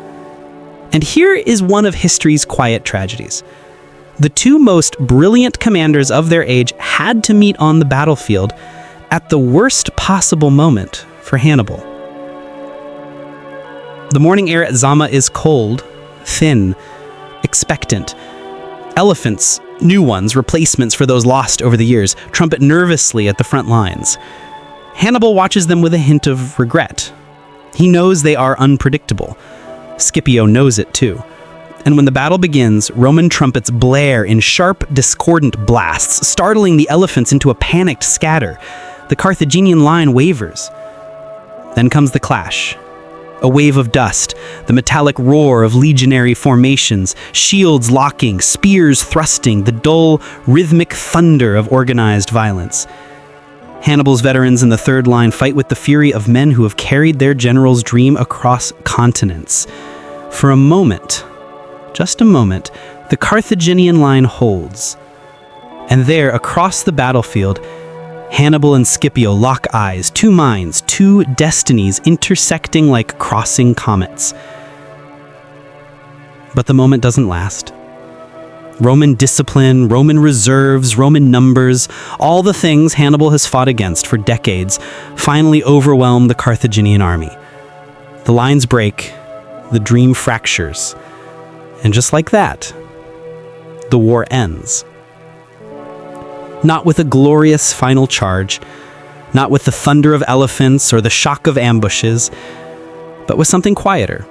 And here is one of history's quiet tragedies. The two most brilliant commanders of their age had to meet on the battlefield at the worst possible moment for Hannibal. The morning air at Zama is cold, thin, expectant. Elephants, new ones, replacements for those lost over the years, trumpet nervously at the front lines. Hannibal watches them with a hint of regret. He knows they are unpredictable. Scipio knows it too. And when the battle begins, Roman trumpets blare in sharp, discordant blasts, startling the elephants into a panicked scatter. The Carthaginian line wavers. Then comes the clash. A wave of dust, the metallic roar of legionary formations, shields locking, spears thrusting, the dull, rhythmic thunder of organized violence. Hannibal's veterans in the third line fight with the fury of men who have carried their general's dream across continents. For a moment, just a moment, the Carthaginian line holds. And there, across the battlefield, Hannibal and Scipio lock eyes, two minds, two destinies intersecting like crossing comets. But the moment doesn't last. Roman discipline, Roman reserves, Roman numbers, all the things Hannibal has fought against for decades, finally overwhelm the Carthaginian army. The lines break, the dream fractures, and just like that, the war ends. Not with a glorious final charge, not with the thunder of elephants or the shock of ambushes, but with something quieter,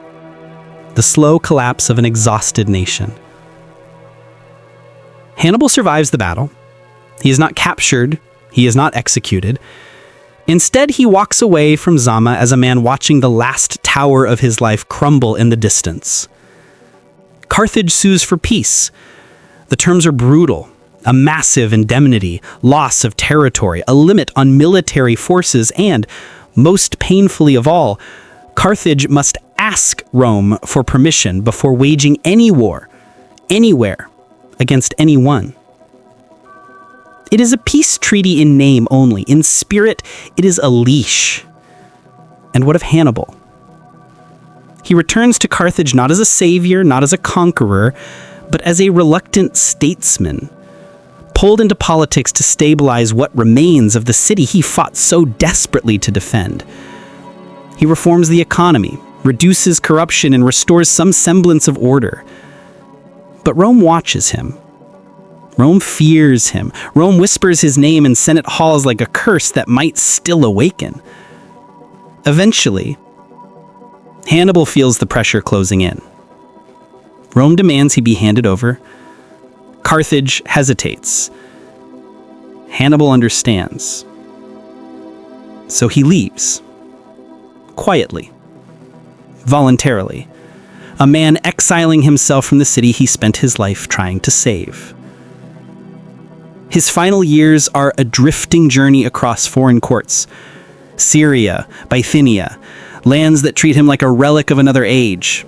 the slow collapse of an exhausted nation. Hannibal survives the battle. He is not captured, he is not executed. Instead, he walks away from Zama as a man watching the last tower of his life crumble in the distance. Carthage sues for peace. The terms are brutal. A massive indemnity, loss of territory, a limit on military forces, and, most painfully of all, Carthage must ask Rome for permission before waging any war, anywhere, against anyone. It is a peace treaty in name only. In spirit, it is a leash. And what of Hannibal? He returns to Carthage not as a savior, not as a conqueror, but as a reluctant statesman, pulled into politics to stabilize what remains of the city he fought so desperately to defend. He reforms the economy, reduces corruption, and restores some semblance of order. But Rome watches him. Rome fears him. Rome whispers his name in Senate halls like a curse that might still awaken. Eventually, Hannibal feels the pressure closing in. Rome demands he be handed over. Carthage hesitates. Hannibal understands. So he leaves. Quietly. Voluntarily. A man exiling himself from the city he spent his life trying to save. His final years are a drifting journey across foreign courts. Syria, Bithynia, lands that treat him like a relic of another age.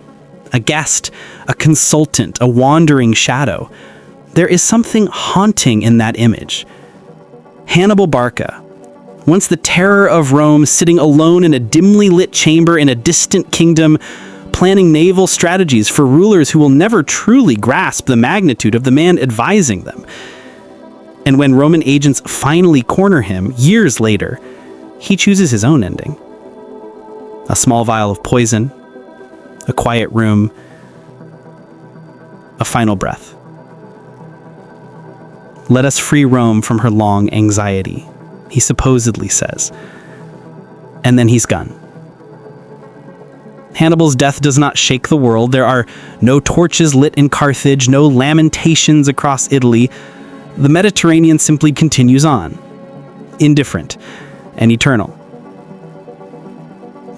A guest, a consultant, a wandering shadow. There is something haunting in that image. Hannibal Barca, Once the terror of Rome, sitting alone in a dimly lit chamber in a distant kingdom, planning naval strategies for rulers who will never truly grasp the magnitude of the man advising them. And when Roman agents finally corner him, years later, he chooses his own ending. A small vial of poison, a quiet room, a final breath. Let us free Rome from her long anxiety, he supposedly says. And then he's gone. Hannibal's death does not shake the world. There are no torches lit in Carthage, no lamentations across Italy. The Mediterranean simply continues on, indifferent and eternal.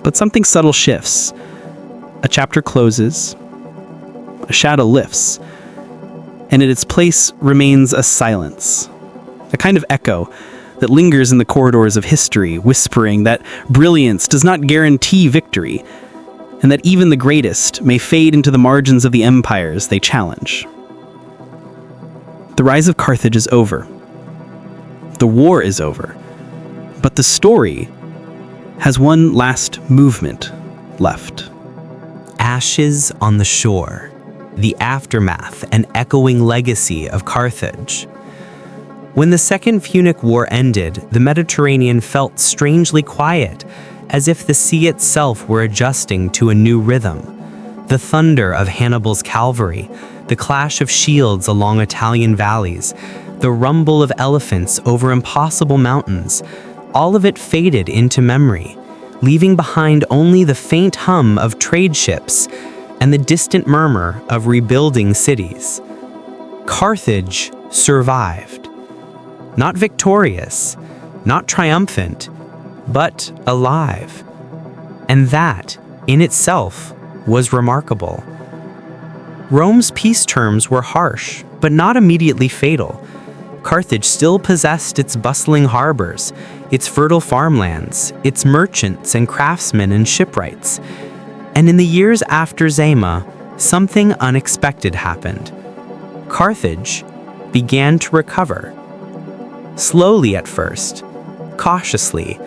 But something subtle shifts. A chapter closes, a shadow lifts, and in its place remains a silence, a kind of echo that lingers in the corridors of history, whispering that brilliance does not guarantee victory, and that even the greatest may fade into the margins of the empires they challenge. The rise of Carthage is over. The war is over. But the story has one last movement left. Ashes on the shore, the aftermath and echoing legacy of Carthage. When the Second Punic War ended, the Mediterranean felt strangely quiet, as if the sea itself were adjusting to a new rhythm. The thunder of Hannibal's cavalry, the clash of shields along Italian valleys, the rumble of elephants over impossible mountains, all of it faded into memory, leaving behind only the faint hum of trade ships and the distant murmur of rebuilding cities. Carthage survived. Not victorious, not triumphant, but alive. And that, in itself, was remarkable. Rome's peace terms were harsh, but not immediately fatal. Carthage still possessed its bustling harbors, its fertile farmlands, its merchants and craftsmen and shipwrights. And in the years after Zama, something unexpected happened. Carthage began to recover. Slowly at first, cautiously,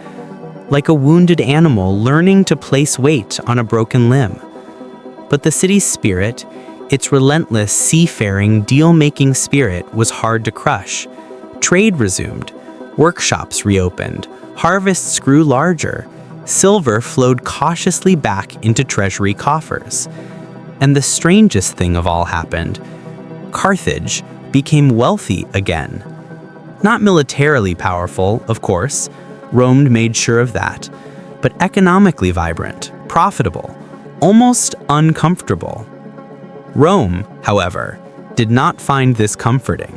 like a wounded animal learning to place weight on a broken limb. But the city's spirit, its relentless seafaring, deal-making spirit, was hard to crush. Trade resumed, workshops reopened, harvests grew larger, silver flowed cautiously back into treasury coffers. And the strangest thing of all happened. Carthage became wealthy again. Not militarily powerful, of course, Rome made sure of that, but economically vibrant, profitable, almost uncomfortable. Rome, however, did not find this comforting.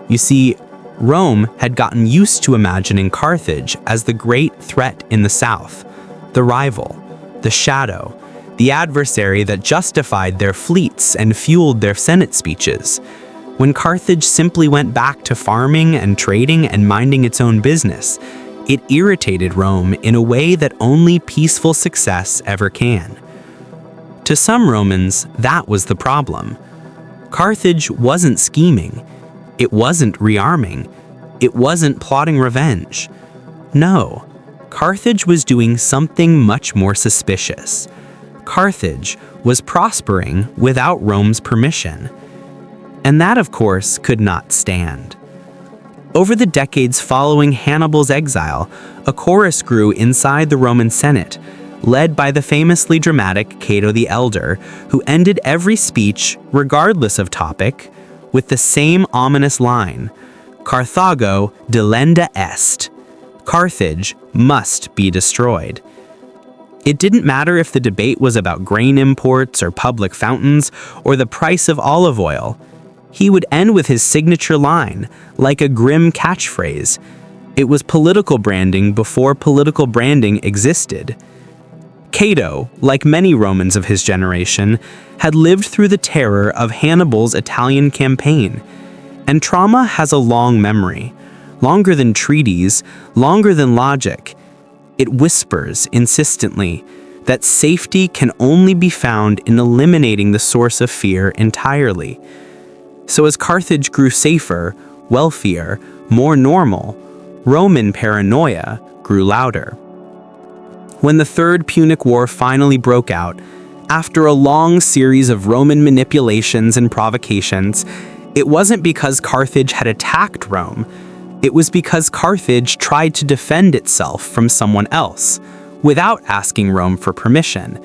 You see, Rome had gotten used to imagining Carthage as the great threat in the south, the rival, the shadow, the adversary that justified their fleets and fueled their Senate speeches. When Carthage simply went back to farming and trading and minding its own business, it irritated Rome in a way that only peaceful success ever can. To some Romans, that was the problem. Carthage wasn't scheming. It wasn't rearming. It wasn't plotting revenge. No, Carthage was doing something much more suspicious. Carthage was prospering without Rome's permission. And that, of course, could not stand. Over the decades following Hannibal's exile, a chorus grew inside the Roman Senate, led by the famously dramatic Cato the Elder, who ended every speech, regardless of topic, with the same ominous line, Carthago delenda est. Carthage must be destroyed. It didn't matter if the debate was about grain imports or public fountains or the price of olive oil. He would end with his signature line, like a grim catchphrase. It was political branding before political branding existed. Cato, like many Romans of his generation, had lived through the terror of Hannibal's Italian campaign. And trauma has a long memory, longer than treaties, longer than logic. It whispers insistently that safety can only be found in eliminating the source of fear entirely. So as Carthage grew safer, wealthier, more normal, Roman paranoia grew louder. When the Third Punic War finally broke out, after a long series of Roman manipulations and provocations, it wasn't because Carthage had attacked Rome. It was because Carthage tried to defend itself from someone else, without asking Rome for permission.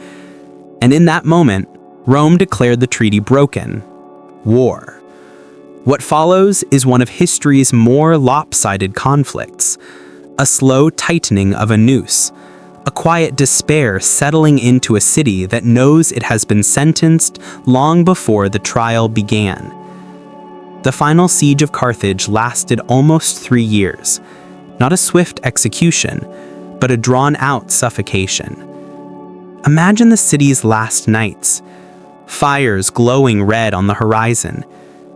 And in that moment, Rome declared the treaty broken. War. What follows is one of history's more lopsided conflicts, a slow tightening of a noose, a quiet despair settling into a city that knows it has been sentenced long before the trial began. The final siege of Carthage lasted almost 3 years, not a swift execution, but a drawn-out suffocation. Imagine the city's last nights, fires glowing red on the horizon,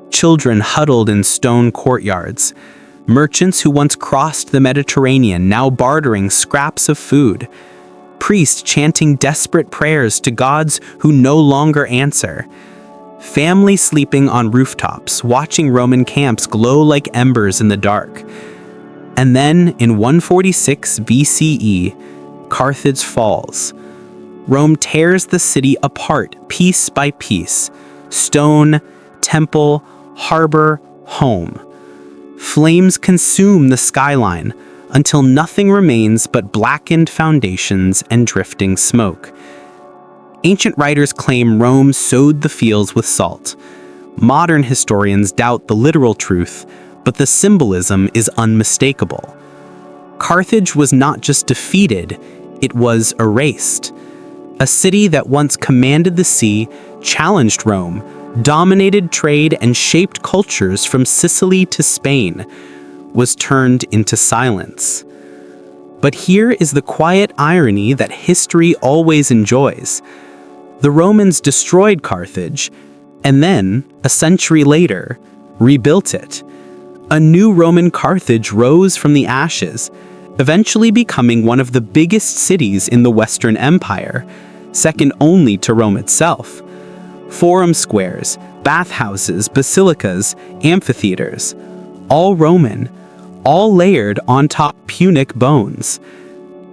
children huddled in stone courtyards, merchants who once crossed the Mediterranean now bartering scraps of food, priests chanting desperate prayers to gods who no longer answer, families sleeping on rooftops, watching Roman camps glow like embers in the dark. And then, in 146 BCE, Carthage falls. Rome tears the city apart piece by piece, stone, temple, harbor, home. Flames consume the skyline until nothing remains but blackened foundations and drifting smoke. Ancient writers claim Rome sowed the fields with salt. Modern historians doubt the literal truth, but the symbolism is unmistakable. Carthage was not just defeated, it was erased. A city that once commanded the sea, challenged Rome, dominated trade and shaped cultures from Sicily to Spain, was turned into silence. But here is the quiet irony that history always enjoys. The Romans destroyed Carthage, and then, a century later, rebuilt it. A new Roman Carthage rose from the ashes, eventually becoming one of the biggest cities in the Western Empire, second only to Rome itself. Forum squares, bathhouses, basilicas, amphitheaters, all Roman, all layered on top Punic bones.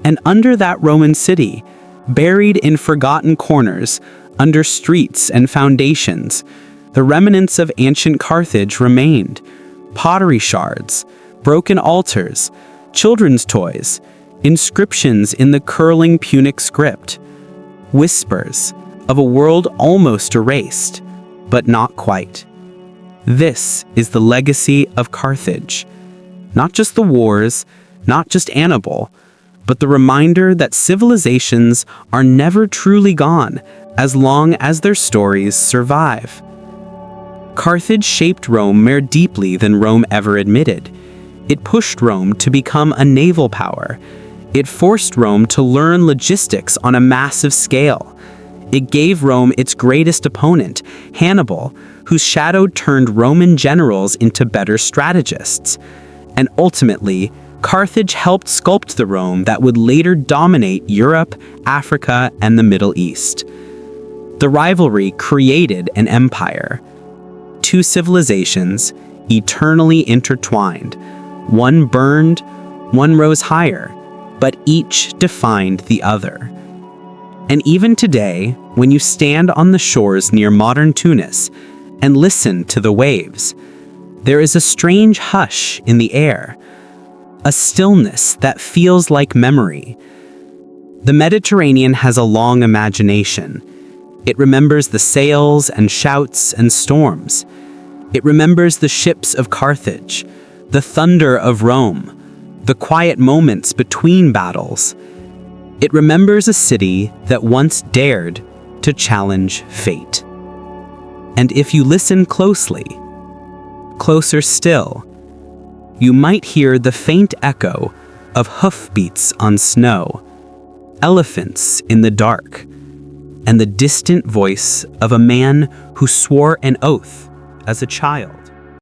And under that Roman city, buried in forgotten corners, under streets and foundations, the remnants of ancient Carthage remained. Pottery shards, broken altars, children's toys, inscriptions in the curling Punic script, whispers of a world almost erased, but not quite. This is the legacy of Carthage. Not just the wars, not just Hannibal, but the reminder that civilizations are never truly gone as long as their stories survive. Carthage shaped Rome more deeply than Rome ever admitted. It pushed Rome to become a naval power. It forced Rome to learn logistics on a massive scale. It gave Rome its greatest opponent, Hannibal, whose shadow turned Roman generals into better strategists. And ultimately, Carthage helped sculpt the Rome that would later dominate Europe, Africa, and the Middle East. The rivalry created an empire. Two civilizations, eternally intertwined. One burned, one rose higher, but each defined the other. And even today, when you stand on the shores near modern Tunis and listen to the waves, there is a strange hush in the air, a stillness that feels like memory. The Mediterranean has a long imagination. It remembers the sails and shouts and storms. It remembers the ships of Carthage, the thunder of Rome, the quiet moments between battles. It remembers a city that once dared to challenge fate. And if you listen closely, closer still, you might hear the faint echo of hoofbeats on snow, elephants in the dark, and the distant voice of a man who swore an oath as a child.